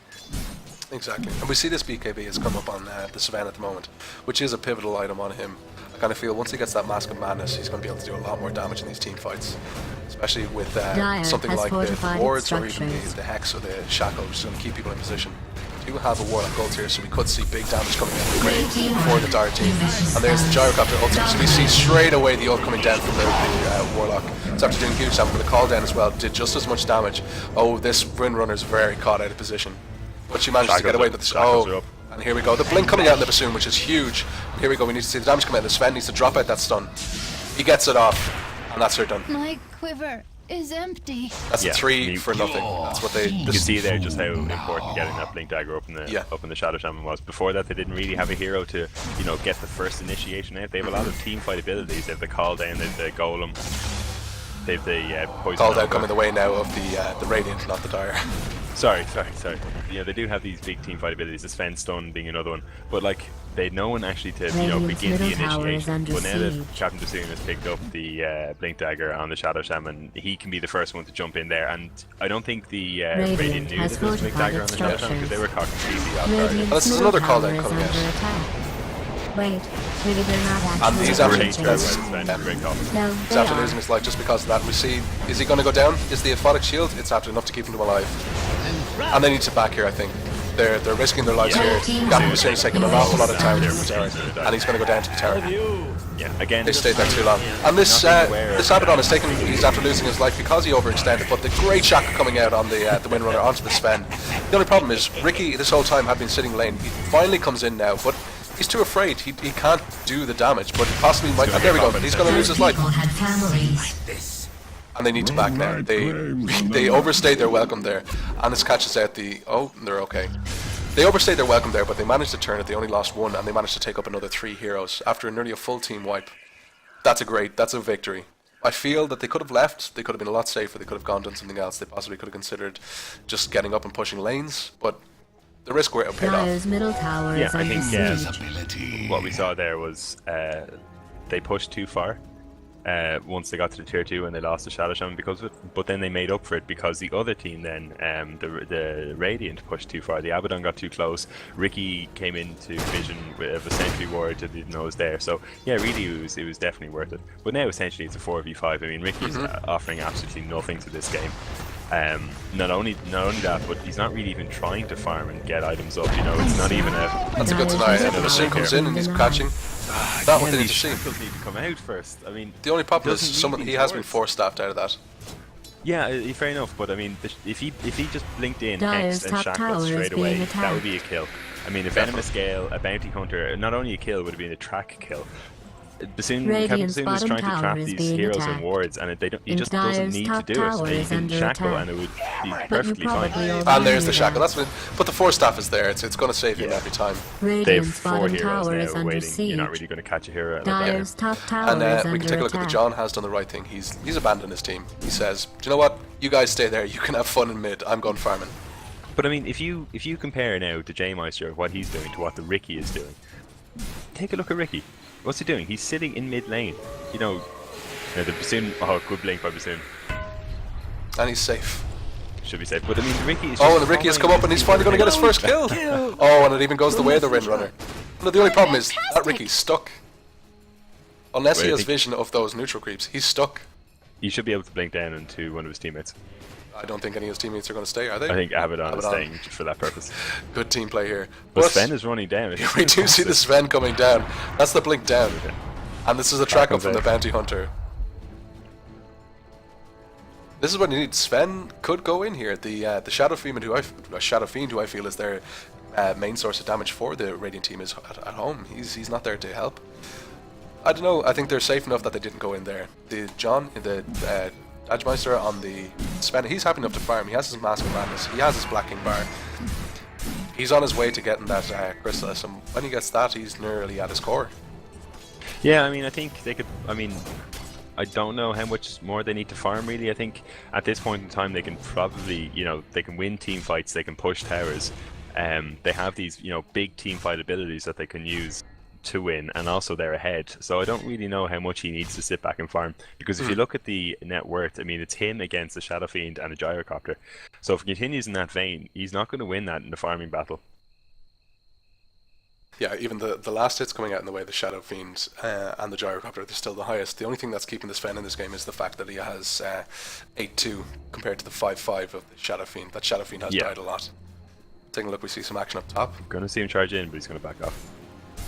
Speaker 1: Exactly. And we see this BKB has come up on the Savannah at the moment, which is a pivotal item on him. I kind of feel once he gets that Mask of Madness, he's going to be able to do a lot more damage in these team fights, especially with something like the wards or even the Hex or the Shackle, which is going to keep people in position. We do have a Warlock Gold here, so we could see big damage coming in the grave for the Dire team. And there's the Gyrocopter ultimate, so we see straight away the ult coming down from the Warlock. It's after doing huge damage, but the call down as well did just as much damage. Oh, this Windrunner's very caught out of position. But she managed to get away with the and here we go. The blink coming out in the Bassoon, which is huge. Here we go, we need to see the damage come out. The Sven needs to drop out that stun. He gets it off, and that's her done.
Speaker 5: My quiver is empty.
Speaker 1: That's a 3 for nothing. That's what they...
Speaker 2: You can see there just how important getting that blink dagger up in the Shadow Shaman was. Before that, they didn't really have a hero to, get the first initiation out. They have a lot of team fight abilities. They have the call down, they have the golem, they have the poison.
Speaker 1: Call down coming the way now of the Radiant, not the Dire.
Speaker 2: Sorry. They do have these big team fight abilities, the Sven Stun being another one, but like they had no one actually to
Speaker 3: Radiant's
Speaker 2: begin the
Speaker 3: middle tower is
Speaker 2: initiation.
Speaker 3: under
Speaker 2: But now that
Speaker 3: siege.
Speaker 2: Captain Bassoon has picked up the Blink Dagger on the Shadow Shaman, he can be the first one to jump in there. And I don't think the Radiant knew
Speaker 3: has
Speaker 2: that there was a Blink Dagger on the Shadow Shaman because they were caught completely off guard.
Speaker 3: Radiant's
Speaker 1: This is
Speaker 3: middle
Speaker 1: another call
Speaker 3: tower
Speaker 1: then
Speaker 3: is
Speaker 1: coming
Speaker 3: under
Speaker 1: out.
Speaker 3: attack. Wait, maybe they're not
Speaker 1: And
Speaker 3: actually
Speaker 1: he's after
Speaker 3: attacking.
Speaker 2: Great call.
Speaker 3: No,
Speaker 1: He's
Speaker 3: they
Speaker 1: after
Speaker 3: are.
Speaker 1: losing his life just because of that. We see, is he going to go down? Is the Aphotic Shield? It's after enough to keep him alive. And they need to back here, I think. They're risking their lives here. Captain Bassoon is taking an awful lot of time there for tower, and he's going to go down to the tower.
Speaker 2: Yeah, again,
Speaker 1: They stayed there too long. And this Abaddon is taking, he's after losing his life because he overextended, but the great shock coming out on the Windrunner onto the Sven. The only problem is, Ricky this whole time had been sitting lane. He finally comes in now, but he's too afraid. He can't do the damage, but he possibly might. And there we go. He's going to lose his life.
Speaker 3: People had families.
Speaker 1: And they need to back now. They overstayed their welcome there. And this catches out the... Oh, they're okay. They overstayed their welcome there, but they managed to turn it. They only lost one, and they managed to take up another 3 heroes after nearly a full team wipe. That's a victory. I feel that they could have left. They could have been a lot safer. They could have gone done something else. They possibly could have considered just getting up and pushing lanes, but the risk were paid off.
Speaker 3: Dyer's middle tower
Speaker 2: Yeah,
Speaker 3: is
Speaker 2: I
Speaker 3: under
Speaker 2: think
Speaker 3: siege.
Speaker 2: what we saw there was they pushed too far once they got to the tier 2 and they lost the Shadow Shaman because of it, but then they made up for it because the other team then, the Radiant pushed too far, the Abaddon got too close, Ricky came into vision of a Sentry Ward that didn't know was there, so yeah, really it was definitely worth it. But now essentially it's a 4v5, I mean Ricky's offering absolutely nothing to this game. Not only that, but he's not really even trying to farm and get items up, it's not even a...
Speaker 1: That's a good tonight. And the Bassoon comes in and he's catching. That one they need to see.
Speaker 2: Shackles need to come out first. I mean,
Speaker 1: The only problem is
Speaker 2: doesn't need
Speaker 1: he has been
Speaker 2: wards.
Speaker 1: force-staffed out of that.
Speaker 2: Yeah, fair enough, but I mean, if he just blinked in
Speaker 3: Dyer's
Speaker 2: Hex and
Speaker 3: top
Speaker 2: Shackles
Speaker 3: tower is
Speaker 2: straight
Speaker 3: being
Speaker 2: away, that
Speaker 3: attacked.
Speaker 2: would be a kill. I mean, a Venomous Gale, a Bounty Hunter, not only a kill, would have been a track kill. Captain
Speaker 3: Radiant's
Speaker 2: Bassoon is
Speaker 3: bottom
Speaker 2: trying to
Speaker 3: tower
Speaker 2: trap
Speaker 3: is
Speaker 2: these
Speaker 3: being
Speaker 2: heroes
Speaker 3: attacked.
Speaker 2: and wards, and he
Speaker 3: And
Speaker 2: just doesn't
Speaker 3: Dyer's
Speaker 2: need to
Speaker 3: top
Speaker 2: do it.
Speaker 3: tower
Speaker 2: He
Speaker 3: is
Speaker 2: can
Speaker 3: under
Speaker 2: shackle
Speaker 3: attack.
Speaker 2: and it would be
Speaker 3: But you
Speaker 2: perfectly fine.
Speaker 3: probably already
Speaker 1: And there's
Speaker 3: knew
Speaker 1: the shackle.
Speaker 3: that.
Speaker 1: But the force staff is there. It's going to save him
Speaker 2: Yeah.
Speaker 1: every time.
Speaker 2: They have
Speaker 3: Radiant's
Speaker 2: 4
Speaker 3: bottom
Speaker 2: heroes
Speaker 3: tower is
Speaker 2: now
Speaker 3: under
Speaker 2: waiting.
Speaker 3: siege.
Speaker 2: You're not really going to catch a hero out of
Speaker 3: Dyer's
Speaker 2: that.
Speaker 3: top tower
Speaker 1: And
Speaker 3: is
Speaker 1: we
Speaker 3: under
Speaker 1: can take a look at the
Speaker 3: attack.
Speaker 1: John has done the right thing. He's abandoned his team. He says, do you know what? You guys stay there. You can have fun in mid. I'm going farming.
Speaker 2: But I mean, if you compare now to J-Meister, what he's doing to what the Ricky is doing, take a look at Ricky. What's he doing? He's sitting in mid lane. The Bassoon, good blink by Bassoon.
Speaker 1: And he's safe.
Speaker 2: Should be safe. But I mean, the Ricky is
Speaker 1: Oh,
Speaker 2: just
Speaker 1: and the Ricky has come
Speaker 2: following
Speaker 1: up and
Speaker 2: his
Speaker 1: he's finally going to get his
Speaker 2: team.
Speaker 1: first kill. Oh, and it even goes the way of the Windrunner. No, the only problem is that
Speaker 5: Fantastic.
Speaker 1: Ricky's stuck. Unless he
Speaker 2: Wait, I
Speaker 1: has
Speaker 2: think-
Speaker 1: vision of those neutral creeps, he's stuck.
Speaker 2: He should be able to blink down into one of his teammates.
Speaker 1: I don't think any of his teammates are going to stay, are they?
Speaker 2: I think Abaddon is
Speaker 1: Abaddon.
Speaker 2: staying just for that purpose.
Speaker 1: Good team play here.
Speaker 2: But Sven is running down.
Speaker 1: We do see the Sven coming down. That's the blink down. And this is a track up
Speaker 2: comes
Speaker 1: from the
Speaker 2: out.
Speaker 1: Bounty Hunter. This is what you need. Sven could go in here. The Shadow Fiend, who I feel is their main source of damage for the Radiant team, is at home. He's not there to help. I don't know. I think they're safe enough that they didn't go in there. The Dagmeister on the Sven, he's happy enough to farm. He has his Mask of Madness. He has his Black King bar. He's on his way to getting that Chrysalis, and when he gets that, he's nearly at his core.
Speaker 2: Yeah, I mean, I think they could. I mean, I don't know how much more they need to farm. Really, I think at this point in time they can probably, they can win team fights. They can push towers. They have these, big team fight abilities that they can use to win, and also they're ahead. So I don't really know how much he needs to sit back and farm, because if you look at the net worth, I mean, it's him against a Shadow Fiend and a Gyrocopter. So if he continues in that vein, he's not going to win that in the farming battle.
Speaker 1: Yeah, even the last hits coming out in the way of the Shadow Fiend and the Gyrocopter, they're still the highest. The only thing that's keeping the Sven in this game is the fact that he has 8-2 compared to the 5-5 of the Shadow Fiend. That Shadow Fiend has died a lot. Taking a look, we see some action up top.
Speaker 2: Going to see him charge in, but he's going to back off.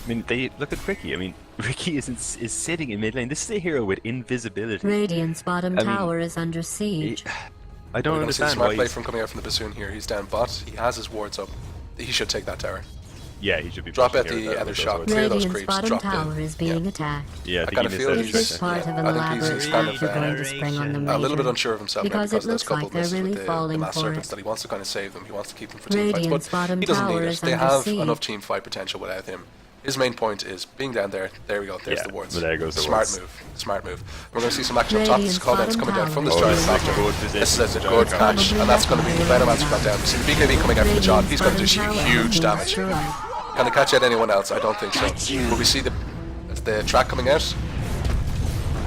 Speaker 2: I mean, look at Ricky. I mean, Ricky is sitting in mid lane. This is a hero with invisibility.
Speaker 3: Radiant's bottom
Speaker 2: I mean,
Speaker 3: tower is under siege.
Speaker 2: I don't
Speaker 1: We're going to see the
Speaker 2: understand
Speaker 1: smart
Speaker 2: why
Speaker 1: play
Speaker 2: he's...
Speaker 1: from coming out from the Bassoon here. He's down bot. He has his wards up. He should take that tower.
Speaker 2: Yeah, he should be
Speaker 1: Drop
Speaker 2: pushing
Speaker 1: out
Speaker 2: here
Speaker 1: the
Speaker 2: with
Speaker 1: other
Speaker 2: those
Speaker 1: shot.
Speaker 2: wards.
Speaker 1: Clear those
Speaker 3: Radiant's
Speaker 1: creeps.
Speaker 3: bottom
Speaker 1: Drop
Speaker 3: tower is being
Speaker 1: yeah.
Speaker 3: attacked.
Speaker 2: Yeah, I
Speaker 1: I
Speaker 2: think
Speaker 1: kind
Speaker 2: he
Speaker 1: of
Speaker 2: missed
Speaker 1: feel
Speaker 2: that
Speaker 3: Is this
Speaker 2: intersection.
Speaker 3: part of an
Speaker 1: I think he's
Speaker 3: elaborate
Speaker 1: kind
Speaker 3: scheme
Speaker 1: of
Speaker 3: you're going to spring on them
Speaker 1: a little bit
Speaker 3: later?
Speaker 1: unsure of himself now
Speaker 3: Because
Speaker 1: because
Speaker 3: it
Speaker 1: of those
Speaker 3: looks
Speaker 1: couple
Speaker 3: like they're
Speaker 1: misses
Speaker 3: really
Speaker 1: with the
Speaker 3: falling
Speaker 1: Mass
Speaker 3: for
Speaker 1: Serpents
Speaker 3: it.
Speaker 1: that he wants to kind of save them. He wants to keep them for team
Speaker 3: Radiant's
Speaker 1: fights, but
Speaker 3: bottom
Speaker 1: he doesn't need
Speaker 3: tower
Speaker 1: it.
Speaker 3: is
Speaker 1: They
Speaker 3: under
Speaker 1: have
Speaker 3: siege.
Speaker 1: enough team fight potential without him. His main point is being down there. There we go. There's the wards.
Speaker 2: Well, there goes the
Speaker 1: Smart
Speaker 2: wards.
Speaker 1: move. Smart move. We're going to see some action up top. This is
Speaker 3: Radiant's
Speaker 1: coming down from the
Speaker 3: bottom
Speaker 1: strike
Speaker 3: tower
Speaker 1: after.
Speaker 2: Good position.
Speaker 1: This is a
Speaker 2: Giant
Speaker 1: good
Speaker 2: Guard.
Speaker 1: catch, and that's going to be the Venomancer got down. We see the BKB coming out from the John. He's going to do huge damage. Can they catch out anyone else? I don't think so. But we see the track coming out.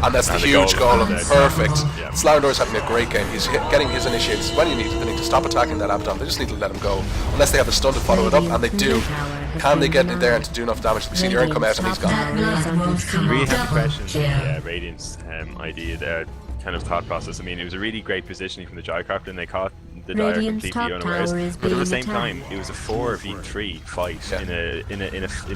Speaker 1: And that's the
Speaker 2: And the
Speaker 1: huge
Speaker 2: golem.
Speaker 1: golem. Perfect.
Speaker 2: Yeah.
Speaker 1: Slarendor is having a great game. He's getting his initiates when he needs. They need to stop attacking that Abaddon. They just need to let him go. Unless they have a stun to follow it up, and they do. Can they get in there and to do enough damage? We see the Urn come out and he's gone.
Speaker 2: Really happy questions. Yeah, Radiant's idea there, kind of thought process. I mean, it was a really great positioning from the Gyrocopter, and they caught the Dire
Speaker 3: Radiant's
Speaker 2: completely
Speaker 3: top
Speaker 2: unawares.
Speaker 3: tower is
Speaker 2: But at the
Speaker 3: being
Speaker 2: same time,
Speaker 3: attacked.
Speaker 2: it was a 4v3 fight in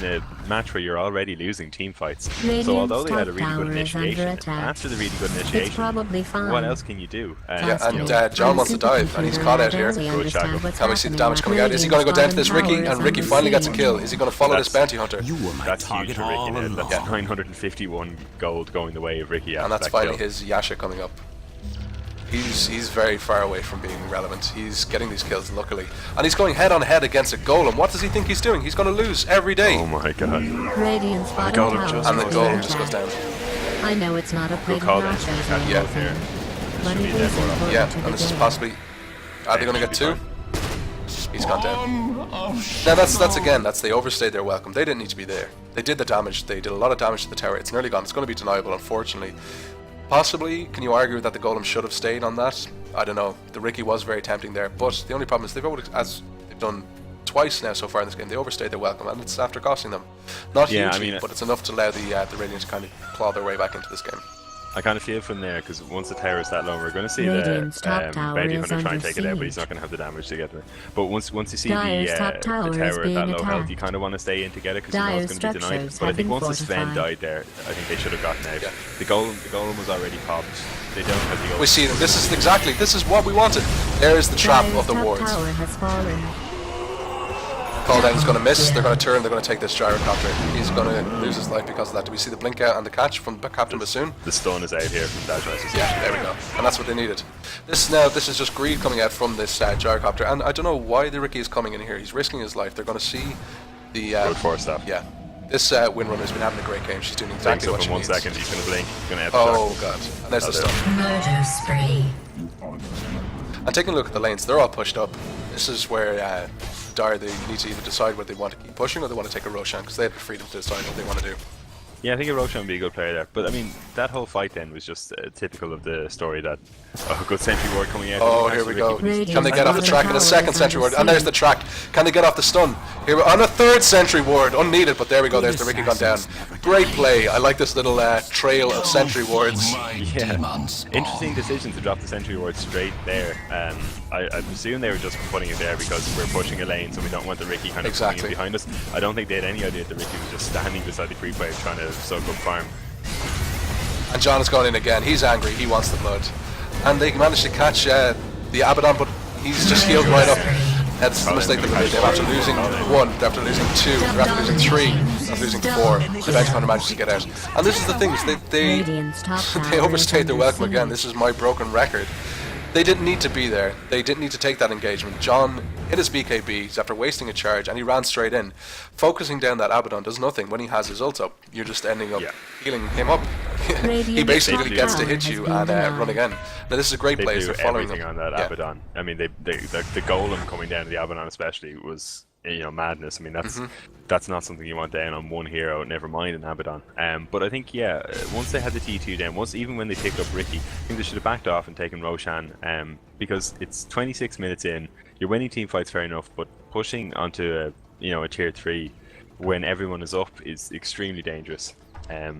Speaker 2: a match where you're already losing team fights. So
Speaker 3: Radiant's
Speaker 2: although they had a
Speaker 3: top
Speaker 2: really good
Speaker 3: tower is under
Speaker 2: initiation,
Speaker 3: attack.
Speaker 2: after the really good
Speaker 3: It's
Speaker 2: initiation,
Speaker 3: probably fine.
Speaker 2: what else can you do?
Speaker 1: Yeah, and
Speaker 2: you know,
Speaker 1: John wants to dive, and he's caught out here.
Speaker 2: Good shackle.
Speaker 1: Can we see the damage coming out? Is he going to go down to this Ricky? And Ricky finally gets a kill. Is he going to follow this bounty hunter?
Speaker 4: You were my
Speaker 2: that's huge
Speaker 4: target
Speaker 2: for Ricky.
Speaker 4: all
Speaker 2: Now.
Speaker 4: along.
Speaker 2: That's 951 gold going the way of Ricky.
Speaker 1: And
Speaker 2: after
Speaker 1: that's
Speaker 2: that
Speaker 1: finally
Speaker 2: kill.
Speaker 1: his Yasha coming up. He's very far away from being relevant. He's getting these kills, luckily. And he's going head on head against a golem. What does he think he's doing? He's going to lose every day.
Speaker 2: Oh my god.
Speaker 3: Radiant's bottom
Speaker 2: golem
Speaker 3: tower
Speaker 2: just
Speaker 3: is
Speaker 1: And the
Speaker 3: being
Speaker 1: golem just goes
Speaker 3: attacked.
Speaker 1: down.
Speaker 3: I know it's not a plate
Speaker 2: call
Speaker 3: of
Speaker 2: then.
Speaker 3: nachos
Speaker 2: Got
Speaker 3: or
Speaker 2: both
Speaker 3: anything,
Speaker 2: here.
Speaker 3: but
Speaker 2: Should
Speaker 3: it
Speaker 2: be
Speaker 3: is
Speaker 2: dead more
Speaker 3: important
Speaker 1: Yeah,
Speaker 3: to the
Speaker 1: and this is
Speaker 3: game.
Speaker 1: possibly... Are they going to get two? He's gone down. Now that's they overstayed their welcome. They didn't need to be there. They did the damage. They did a lot of damage to the tower. It's nearly gone. It's going to be deniable, unfortunately. Possibly, can you argue that the golem should have stayed on that? I don't know. The Ricky was very tempting there, but the only problem is as they've done twice now so far in this game, they overstayed their welcome, and it's after costing them. Not
Speaker 2: Yeah, I
Speaker 1: hugely,
Speaker 2: mean,
Speaker 1: but it's enough to allow the Radiant to kind of claw their way back into this game.
Speaker 2: I kind of feel from there because once the tower is that low, we're going to see
Speaker 3: Radiant's
Speaker 2: the
Speaker 3: top tower
Speaker 2: bounty
Speaker 3: is
Speaker 2: hunter try and
Speaker 3: under
Speaker 2: take it out, but
Speaker 3: siege.
Speaker 2: he's not going to have the damage to get there. But once you see
Speaker 3: Dire's top
Speaker 2: the
Speaker 3: tower is
Speaker 2: tower at
Speaker 3: being
Speaker 2: that low health,
Speaker 3: attacked.
Speaker 2: you kind of want to stay in together because you know
Speaker 3: Dire's
Speaker 2: it's going to be denied.
Speaker 3: structures
Speaker 2: But I
Speaker 3: have
Speaker 2: think
Speaker 3: been
Speaker 2: once the Sven
Speaker 3: fortified.
Speaker 2: died there, I think they should have gotten out.
Speaker 1: Yeah.
Speaker 2: The golem was already popped. They don't have the golem.
Speaker 1: We see them. This is what we wanted. There is the trap
Speaker 3: Dire's
Speaker 1: of the
Speaker 3: top
Speaker 1: wards.
Speaker 3: tower has fallen.
Speaker 1: Call down is going to miss. They're going to turn. They're going to take this Gyrocopter. He's going to lose his life because of that. Do we see the blink out and the catch from Captain Bassoon?
Speaker 2: The stun is out here from Dash Rises.
Speaker 1: Yeah, there we go. And that's what they needed. This is just greed coming out from this Gyrocopter. And I don't know why the Ricky is coming in here. He's risking his life. They're going to see the...
Speaker 2: Good force staff.
Speaker 1: Yeah. This Windrunner's been having a great game. She's doing exactly
Speaker 2: Blinks
Speaker 1: what
Speaker 2: up
Speaker 1: she
Speaker 2: in 1
Speaker 1: needs.
Speaker 2: second. He's going to blink. He's going to have
Speaker 1: Oh, God. And there's the
Speaker 2: there.
Speaker 1: stun.
Speaker 3: Murder spree.
Speaker 1: And taking a look at the lanes, they're all pushed up. This is where Dire, they need to either decide whether they want to keep pushing or they want to take a Roshan, because they have the freedom to decide what they want to do.
Speaker 2: Yeah, I think a Roshan would be a good player there. But I mean, that whole fight then was just typical of the story that good sentry ward coming out.
Speaker 1: Oh, here we go. Can they get off the track in a second sentry ward? And there's the track. Can they get off the stun? Here on a third sentry ward, unneeded, but there we go. There's the Ricky gone down. Great play. I like this little trail of sentry wards.
Speaker 2: Yeah, interesting decision to drop the sentry ward straight there. I presume they were just putting it there because we're pushing a lane, so we don't want the Ricky kind of coming in behind us. I don't think they had any idea that Ricky was just standing beside the creep wave trying to soak up farm.
Speaker 1: And John is going in again. He's angry. He wants the blood. And they managed to catch the Abaddon, but he's just healed right up. That's the mistake that they made. They're after losing one, they're after losing two, they're after losing three, they're after losing four. The bench hunter managed to get out. And this is the thing, is they
Speaker 3: Radiant's top
Speaker 1: they
Speaker 3: tower
Speaker 1: overstayed
Speaker 3: is
Speaker 1: their
Speaker 3: under
Speaker 1: welcome again.
Speaker 3: siege.
Speaker 1: This is my broken record. They didn't need to be there. They didn't need to take that engagement. John hit his BKBs after wasting a charge, and he ran straight in. Focusing down that Abaddon does nothing when he has his ult up. You're just ending up healing him up. He basically gets to hit you and run again. Now this is a great
Speaker 2: They
Speaker 1: play.
Speaker 2: do
Speaker 1: They're following
Speaker 2: everything
Speaker 1: them.
Speaker 2: on that
Speaker 1: Yeah.
Speaker 2: Abaddon. I mean, the golem coming down to the Abaddon especially was madness. I mean, that's not something you want down on one hero. Never mind an Abaddon. But I think once they had the T2 down, even when they picked up Ricky, I think they should have backed off and taken Roshan. Because it's 26 minutes in, you're winning team fights fair enough, but pushing onto a tier 3 when everyone is up is extremely dangerous. They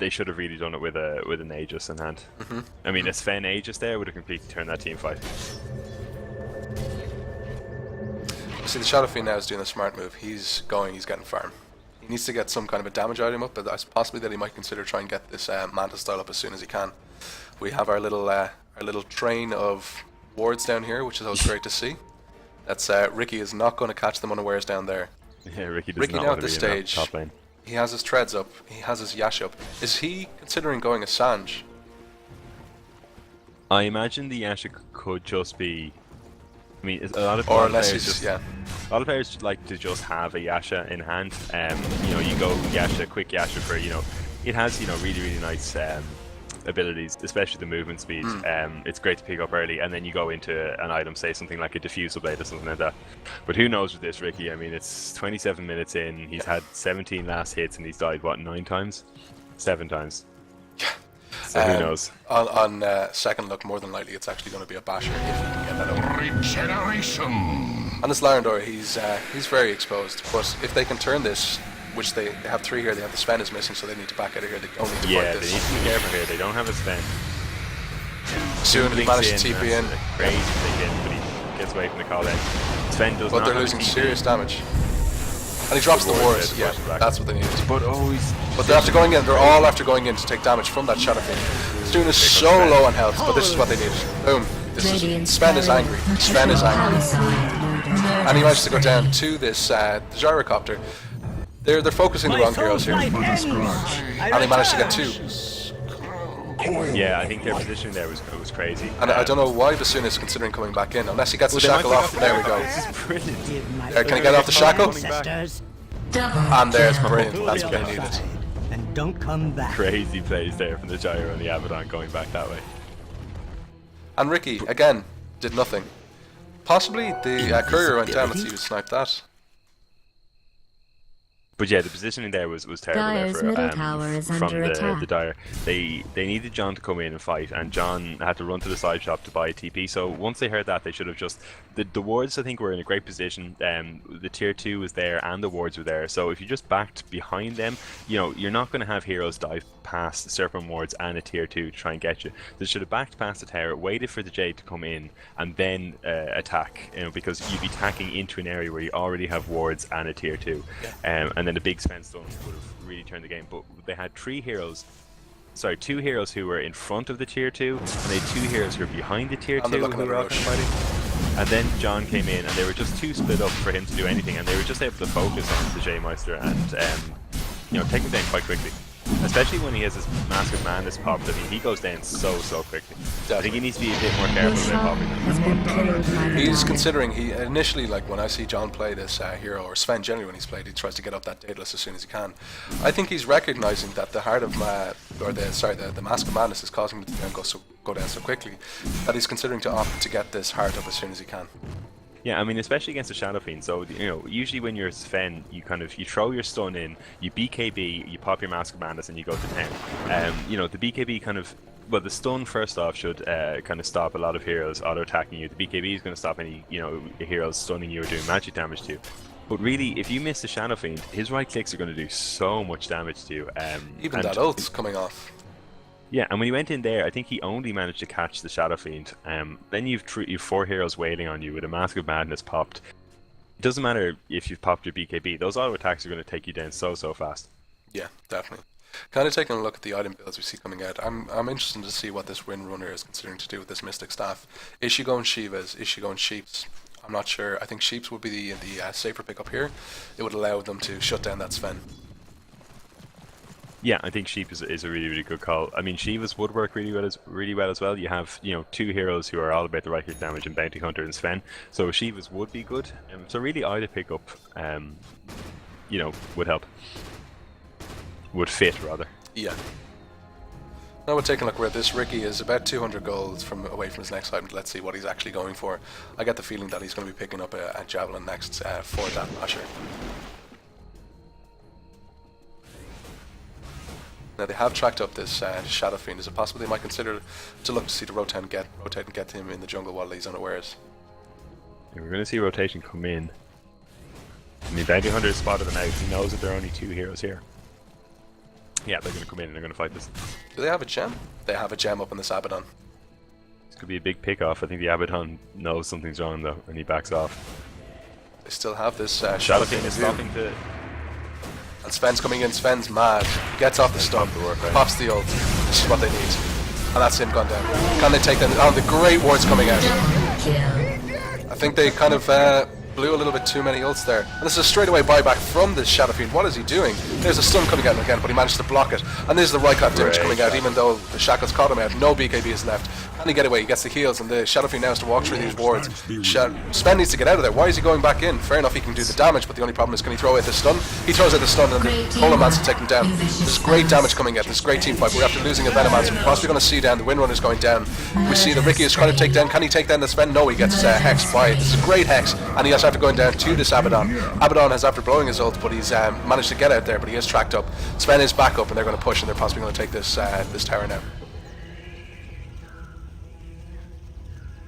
Speaker 2: should have really done it with an Aegis in hand. I mean, a Sven Aegis there would have completely turned that team fight.
Speaker 1: See, the Shadow Fiend now is doing a smart move. He's getting farm. He needs to get some kind of a damage item up, but that's possibly that he might consider trying to get this Manta style up as soon as he can. We have our little train of wards down here, which is always great to see. That's Ricky is not going to catch them unawares down there.
Speaker 2: Yeah, Ricky does
Speaker 1: Ricky
Speaker 2: not
Speaker 1: now
Speaker 2: want
Speaker 1: at
Speaker 2: to
Speaker 1: this
Speaker 2: be in that
Speaker 1: stage,
Speaker 2: top lane.
Speaker 1: he has his treads up, he has his Yash up. Is he considering going a Sanj?
Speaker 2: I imagine the Yasha could just be I mean, a lot of
Speaker 1: unless
Speaker 2: players
Speaker 1: he's
Speaker 2: just,
Speaker 1: yeah.
Speaker 2: a lot of players like to just have a Yasha in hand. You know, you go Yasha, quick Yasha for, you know, it has, you know, really nice abilities, especially the movement speed. It's great to pick up early, and then you go into an item, say something like a diffusal blade or something like that. But who knows with this Ricky? I mean, it's 27 minutes in, he's had 17 last hits, and he's died, what, 9 times? 7 times. So who knows?
Speaker 1: On second look, more than likely it's actually going to be a basher if he can get that over.
Speaker 6: Regeneration.
Speaker 1: And this Larendor, he's very exposed, but if they can turn this, which they have 3 here, they have the Sven is missing, so they need to back out of here. They don't need to
Speaker 2: Yeah,
Speaker 1: fight
Speaker 2: they
Speaker 1: this.
Speaker 2: need to be careful here. They don't have a spend.
Speaker 1: Soon he managed to TP in.
Speaker 2: Crazy take in, but he gets away from the call out. Sven does
Speaker 1: But
Speaker 2: not
Speaker 1: they're
Speaker 2: have
Speaker 1: losing
Speaker 2: a TP.
Speaker 1: serious damage. And he drops the wards. Yeah, that's what they needed.
Speaker 2: But
Speaker 1: But they're after going in. They're all after going in to take damage from that Shadow Fiend. Stune is so low on health, but this is what they needed. Boom. This is, Sven is angry. Sven is angry. And he managed to go down to this gyrocopter. They're focusing the wrong heroes here. And he managed to get 2.
Speaker 2: yeah, I think their positioning there was crazy.
Speaker 1: And I don't know why Bassoon is considering coming back in, unless he gets the shackle off. There we go.
Speaker 2: This is brilliant.
Speaker 1: Can he get off the shackle?
Speaker 4: Sisters,
Speaker 1: And there's brilliant. That's what they needed.
Speaker 4: and don't come back.
Speaker 2: Crazy plays there from the Gyro and the Abaddon going back that way.
Speaker 1: And Ricky, again, did nothing. Possibly the courier went down. Let's see who sniped that.
Speaker 2: But yeah, the positioning there was terrible
Speaker 3: Dyer's
Speaker 2: there
Speaker 3: middle
Speaker 2: for,
Speaker 3: tower is
Speaker 2: from
Speaker 3: under attack.
Speaker 2: the Dyer. They needed John to come in and fight, and John had to run to the side shop to buy a TP. So once they heard that, they should have just the wards. I think were in a great position. The tier 2 was there, and the wards were there. So if you just backed behind them, you know you're not going to have heroes dive past the Serpent wards and a tier 2 to try and get you. They should have backed past the tower, waited for the Jade to come in, and then attack. You know, because you'd be attacking into an area where you already have wards and a tier 2, and then the big spend stone would have really turned the game. But they had 2 heroes who were in front of the tier 2, and they had 2 heroes who were behind the tier 2
Speaker 1: they're
Speaker 2: who
Speaker 1: looking at
Speaker 2: were
Speaker 1: a
Speaker 2: all kind of fighting. And then John came in, and they were just too split up for him to do anything, and they were just able to focus on the J-Meister and you know, take him down quite quickly. Especially when he has his Mask of Madness popped. I mean, he goes down so quickly. I think he needs to be a bit more careful about popping them.
Speaker 3: has been killed by the
Speaker 1: He's
Speaker 3: Dyer.
Speaker 1: considering, he initially, like when I see John play this hero, or Sven generally when he's played, he tries to get up that Daedalus as soon as he can. I think he's recognizing that the Heart of the Mask of Madness is causing him to go down so quickly, that he's considering to opt to get this Heart up as soon as he can.
Speaker 2: Yeah, I mean, especially against the Shadow Fiend. So, you know, usually when you're Sven, you throw your stun in, you BKB, you pop your Mask of Madness, and you go to town. You know, the BKB the stun first off should kind of stop a lot of heroes auto-attacking you. The BKB is going to stop any, you know, heroes stunning you or doing magic damage to you. But really, if you miss the Shadow Fiend, his right clicks are going to do so much damage to you.
Speaker 1: Even that ult's coming off.
Speaker 2: Yeah, and when he went in there, I think he only managed to catch the Shadow Fiend. Then you've 4 heroes waiting on you with a Mask of Madness popped. It doesn't matter if you've popped your BKB; those auto attacks are going to take you down so fast.
Speaker 1: Yeah, definitely. Kind of taking a look at the item builds we see coming out. I'm interested to see what this Windrunner is considering to do with this Mystic Staff. Is she going Shivas? Is she going Sheeps? I'm not sure. I think Sheeps would be the safer pick up here. It would allow them to shut down that Sven.
Speaker 2: Yeah, I think Sheep is a really good call. I mean, Shivas would work really well as well. You have, you know, 2 heroes who are all about the right click damage in Bounty Hunter and Sven, so Shivas would be good. So really, either pickup, you know, would help. Would fit rather.
Speaker 1: Yeah. Now we're taking a look where this Ricky is about 200 gold away from his next item. Let's see what he's actually going for. I get the feeling that he's going to be picking up a Javelin next for that Asher. Now they have tracked up this Shadow Fiend. Is it possible they might consider to look to see the rotate and get him in the jungle while he's unawares?
Speaker 2: Yeah, we're going to see rotation come in. I mean, Bounty Hunter has spotted them out. He knows that there are only 2 heroes here. Yeah, they're going to come in and they're going to fight this.
Speaker 1: Do they have a gem? They have a gem up in this Abaddon.
Speaker 2: This could be a big pick off. I think the Abaddon knows something's wrong though, and he backs off.
Speaker 1: They still have this
Speaker 2: Shadow Fiend is stopping to.
Speaker 1: And Sven's coming in. Sven's mad. Gets off the stun. Pops the ult. This is what they need. And that's him gone down. Can they take them? Oh, the great wards coming out. I think they kind of blew a little bit too many ults there. And this is a straightaway buyback from this Shadow Fiend. What is he doing? There's a stun coming out again, but he managed to block it. And there's the right clap damage coming out, even though the Shackles caught him out. No BKB is left. Can he get away? He gets the heals, and the Shadow Fiend now has to walk through these wards. Sven needs to get out of there. Why is he going back in? Fair enough, he can do the damage, but the only problem is, can he throw out the stun? He throws out the stun, and the Holoman's to take him down. There's great damage coming out. There's great team fight. We're after losing a Venomancer. We're possibly going to see down. The Windrunner's going down. We see the Riki is trying to take down. Can he take down the Sven? No, he gets hexed by it. This is a great hex, and he has after going down to this Abaddon. Abaddon has after blowing his ult, but he's managed to get out there, but he is tracked up. Sven is back up, and they're going to push, and they're possibly going to take this this tower now.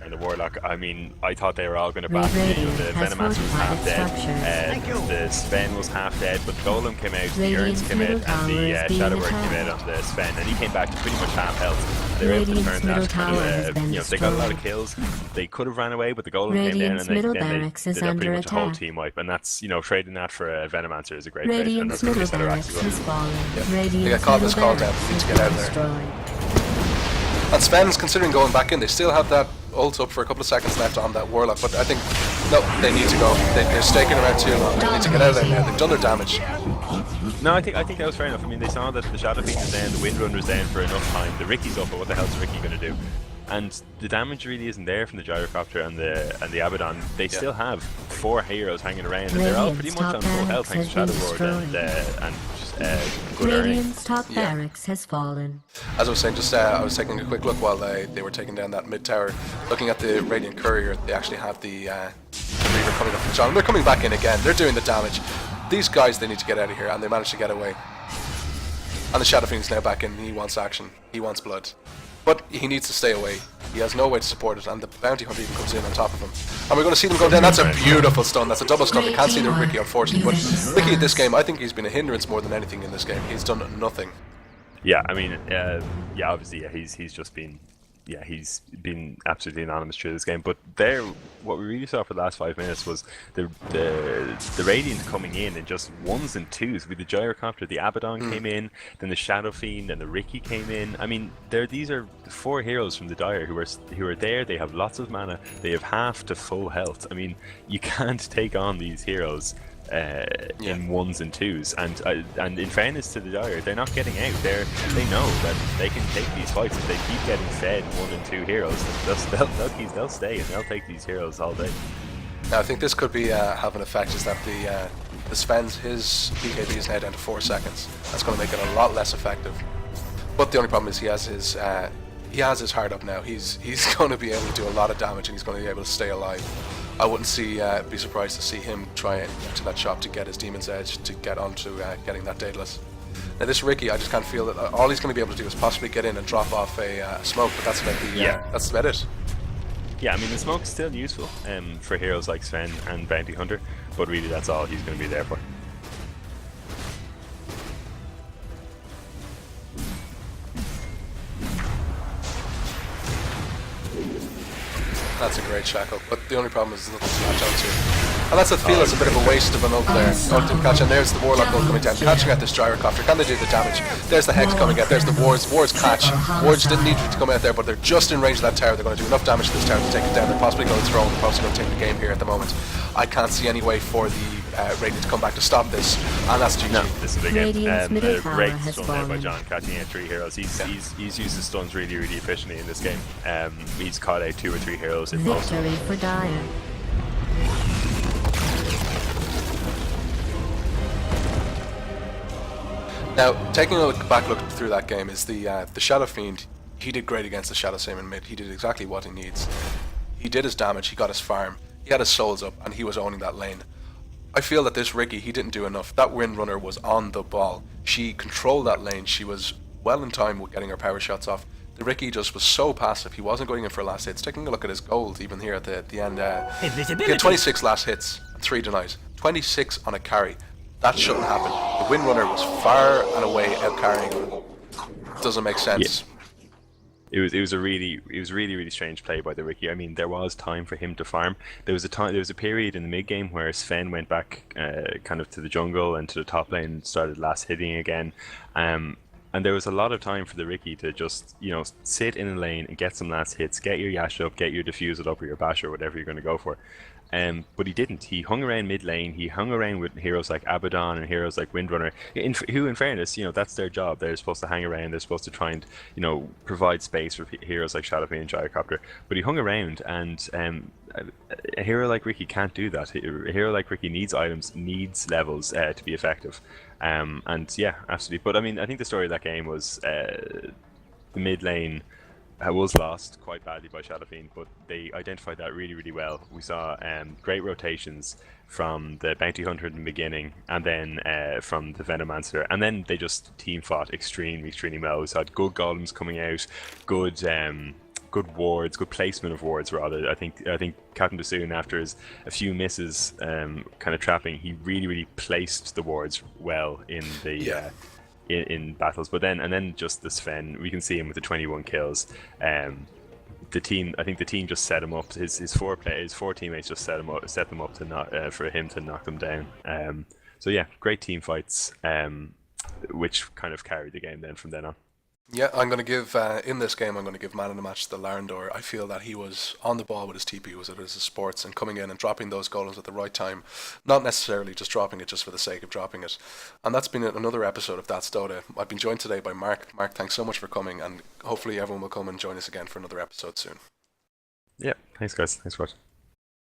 Speaker 2: And the Warlock, I mean, I thought they were all going to back. You know, the Venomancer was half dead, the Sven was half dead, but the Golem came out, the Urns came out, and the Shadowbird came out on the Sven, and he came back to pretty much half health. They were able to turn that kind of, you know, they got a lot of kills. They could have ran away, but the Golem came down, and they did pretty much a whole team wipe, and that's, you know, trading that for a Venomancer is a great trade, and that's going to be better actually.
Speaker 1: They got caught this call down, they need to get out of there. And Sven's considering going back in. They still have that ult up for a couple of seconds left on that Warlock, but I think, no, they need to go. They're staking around too long. They need to get out of there now. They've done their damage.
Speaker 2: No, I think that was fair enough. I mean, they saw that the Shadow Fiend was down, the Windrunner's down for enough time, the Ricky's up, but what the hell's the Ricky going to do? And the damage really isn't there from the Gyrocopter and the Abaddon. They still have 4 heroes hanging around, and they're all pretty much on full health thanks to Shadow Lord and good earning.
Speaker 3: Radiant's top barracks has fallen.
Speaker 1: As I was saying, just I was taking a quick look while they were taking down that mid tower. Looking at the Radiant Courier, they actually have the Reaver coming up from John. They're coming back in again. They're doing the damage. These guys, they need to get out of here, and they managed to get away. And the Shadow Fiend's now back in. He wants action. He wants blood. But he needs to stay away. He has no way to support it, and the Bounty Hunter even comes in on top of him. And we're going to see them go down. That's a beautiful stun. That's a double stun. They can't see the Ricky, unfortunately. But Ricky, at this game, I think he's been a hindrance more than anything in this game. He's done nothing.
Speaker 2: Yeah, I mean, yeah, obviously, yeah, he's just been, yeah, he's been absolutely anonymous through this game. But there, what we really saw for the last 5 minutes was the Radiant coming in just ones and twos. With the Gyrocopter, the Abaddon came in, then the Shadow Fiend and the Ricky came in. I mean, these are 4 heroes from the Dire who are there. They have lots of mana. They have half to full health. I mean, you can't take on these heroes in ones and twos, and in fairness to the Dire, they're not getting out. They know that they can take these fights if they keep getting fed 1 and 2 heroes. They'll stay and they'll take these heroes all day.
Speaker 1: Now I think this could be have an effect. Is that the Sven's his BKB is now down to 4 seconds. That's going to make it a lot less effective. But the only problem is he has his heart up now. He's going to be able to do a lot of damage, and he's going to be able to stay alive. I wouldn't be surprised to see him try and get to that shop to get his Demon's Edge to get onto getting that Daedalus. Now this Ricky, I just can't feel that all he's going to be able to do is possibly get in and drop off a smoke, but that's about it.
Speaker 2: Yeah, I mean the smoke's still useful for heroes like Sven and Bounty Hunter, but really that's all he's going to be there for.
Speaker 1: That's a great shackle, but the only problem is there's nothing to latch onto. And that's a feel it's a bit of a waste of an ult there. Ult didn't catch, and there's the Warlock ult coming down, catching at this Gyrocopter. Can they do the damage? There's the Hex coming out, there's the Wards. Wards catch. Wards didn't need to come out there, but they're just in range of that tower. They're going to do enough damage to this tower to take it down. They're possibly going to throw, they're possibly going to take the game here at the moment. I can't see any way for the Radiant to come back to stop this, and that's GG.
Speaker 2: No, this is a big game. The great stun there by John, catching out 3 heroes. He's used his stuns really efficiently in this game. He's caught out 2 or 3 heroes in most.
Speaker 3: Victory for Dire.
Speaker 1: Now, taking a back look through that game is the Shadow Fiend. He did great against the Shadow Saman mid. He did exactly what he needs. He did his damage, he got his farm, he had his souls up, and he was owning that lane. I feel that this Ricky, he didn't do enough. That Windrunner was on the ball. She controlled that lane. She was well in time with getting her power shots off. The Ricky just was so passive. He wasn't going in for last hits. Taking a look at his gold, even here at the end, he had 26 last hits and 3 denies. 26 on a carry. That shouldn't happen. The Windrunner was far and away out carrying him. Doesn't make sense.
Speaker 2: Yeah. It was a really strange play by the Ricky. I mean, there was time for him to farm. There was a period in the mid game where Sven went back kind of to the jungle and to the top lane and started last hitting again. And there was a lot of time for the Ricky to just, you know, sit in a lane and get some last hits, get your Yash up, get your Diffuse it up or your Bash or whatever you're going to go for. But he didn't. He hung around mid lane. He hung around with heroes like Abaddon and heroes like Windrunner, who, in fairness, that's their job. They're supposed to hang around. They're supposed to try and, provide space for heroes like Shadowfiend and Gyrocopter. But he hung around, and a hero like Ricky can't do that. A hero like Ricky needs items, needs levels to be effective. And yeah, absolutely. But I mean, I think the story of that game was the mid lane was lost quite badly by Shadowfiend, but they identified that really, really well. We saw great rotations from the Bounty Hunter in the beginning, and then from the Venomancer, and then they just team fought extremely, extremely well. We had good golems coming out, good wards, good placement of wards rather. I think Captain Bassoon, after a few misses, kind of trapping, he really, really placed the wards well in the in battles. But then just the Sven, we can see him with the 21 kills. The team just set him up. His four teammates just set them up to not for him to knock them down. So yeah, great team fights, which kind of carried the game then from then on.
Speaker 1: Yeah, I'm going to give, in this game, I'm going to give man of the match to Larendor. I feel that he was on the ball with his TP, was it his sports, and coming in and dropping those golems at the right time. Not necessarily just dropping it just for the sake of dropping it. And that's been another episode of That's Dota. I've been joined today by Mark. Mark, thanks so much for coming, and hopefully everyone will come and join us again for another episode soon.
Speaker 2: Yeah, thanks guys. Thanks for watching.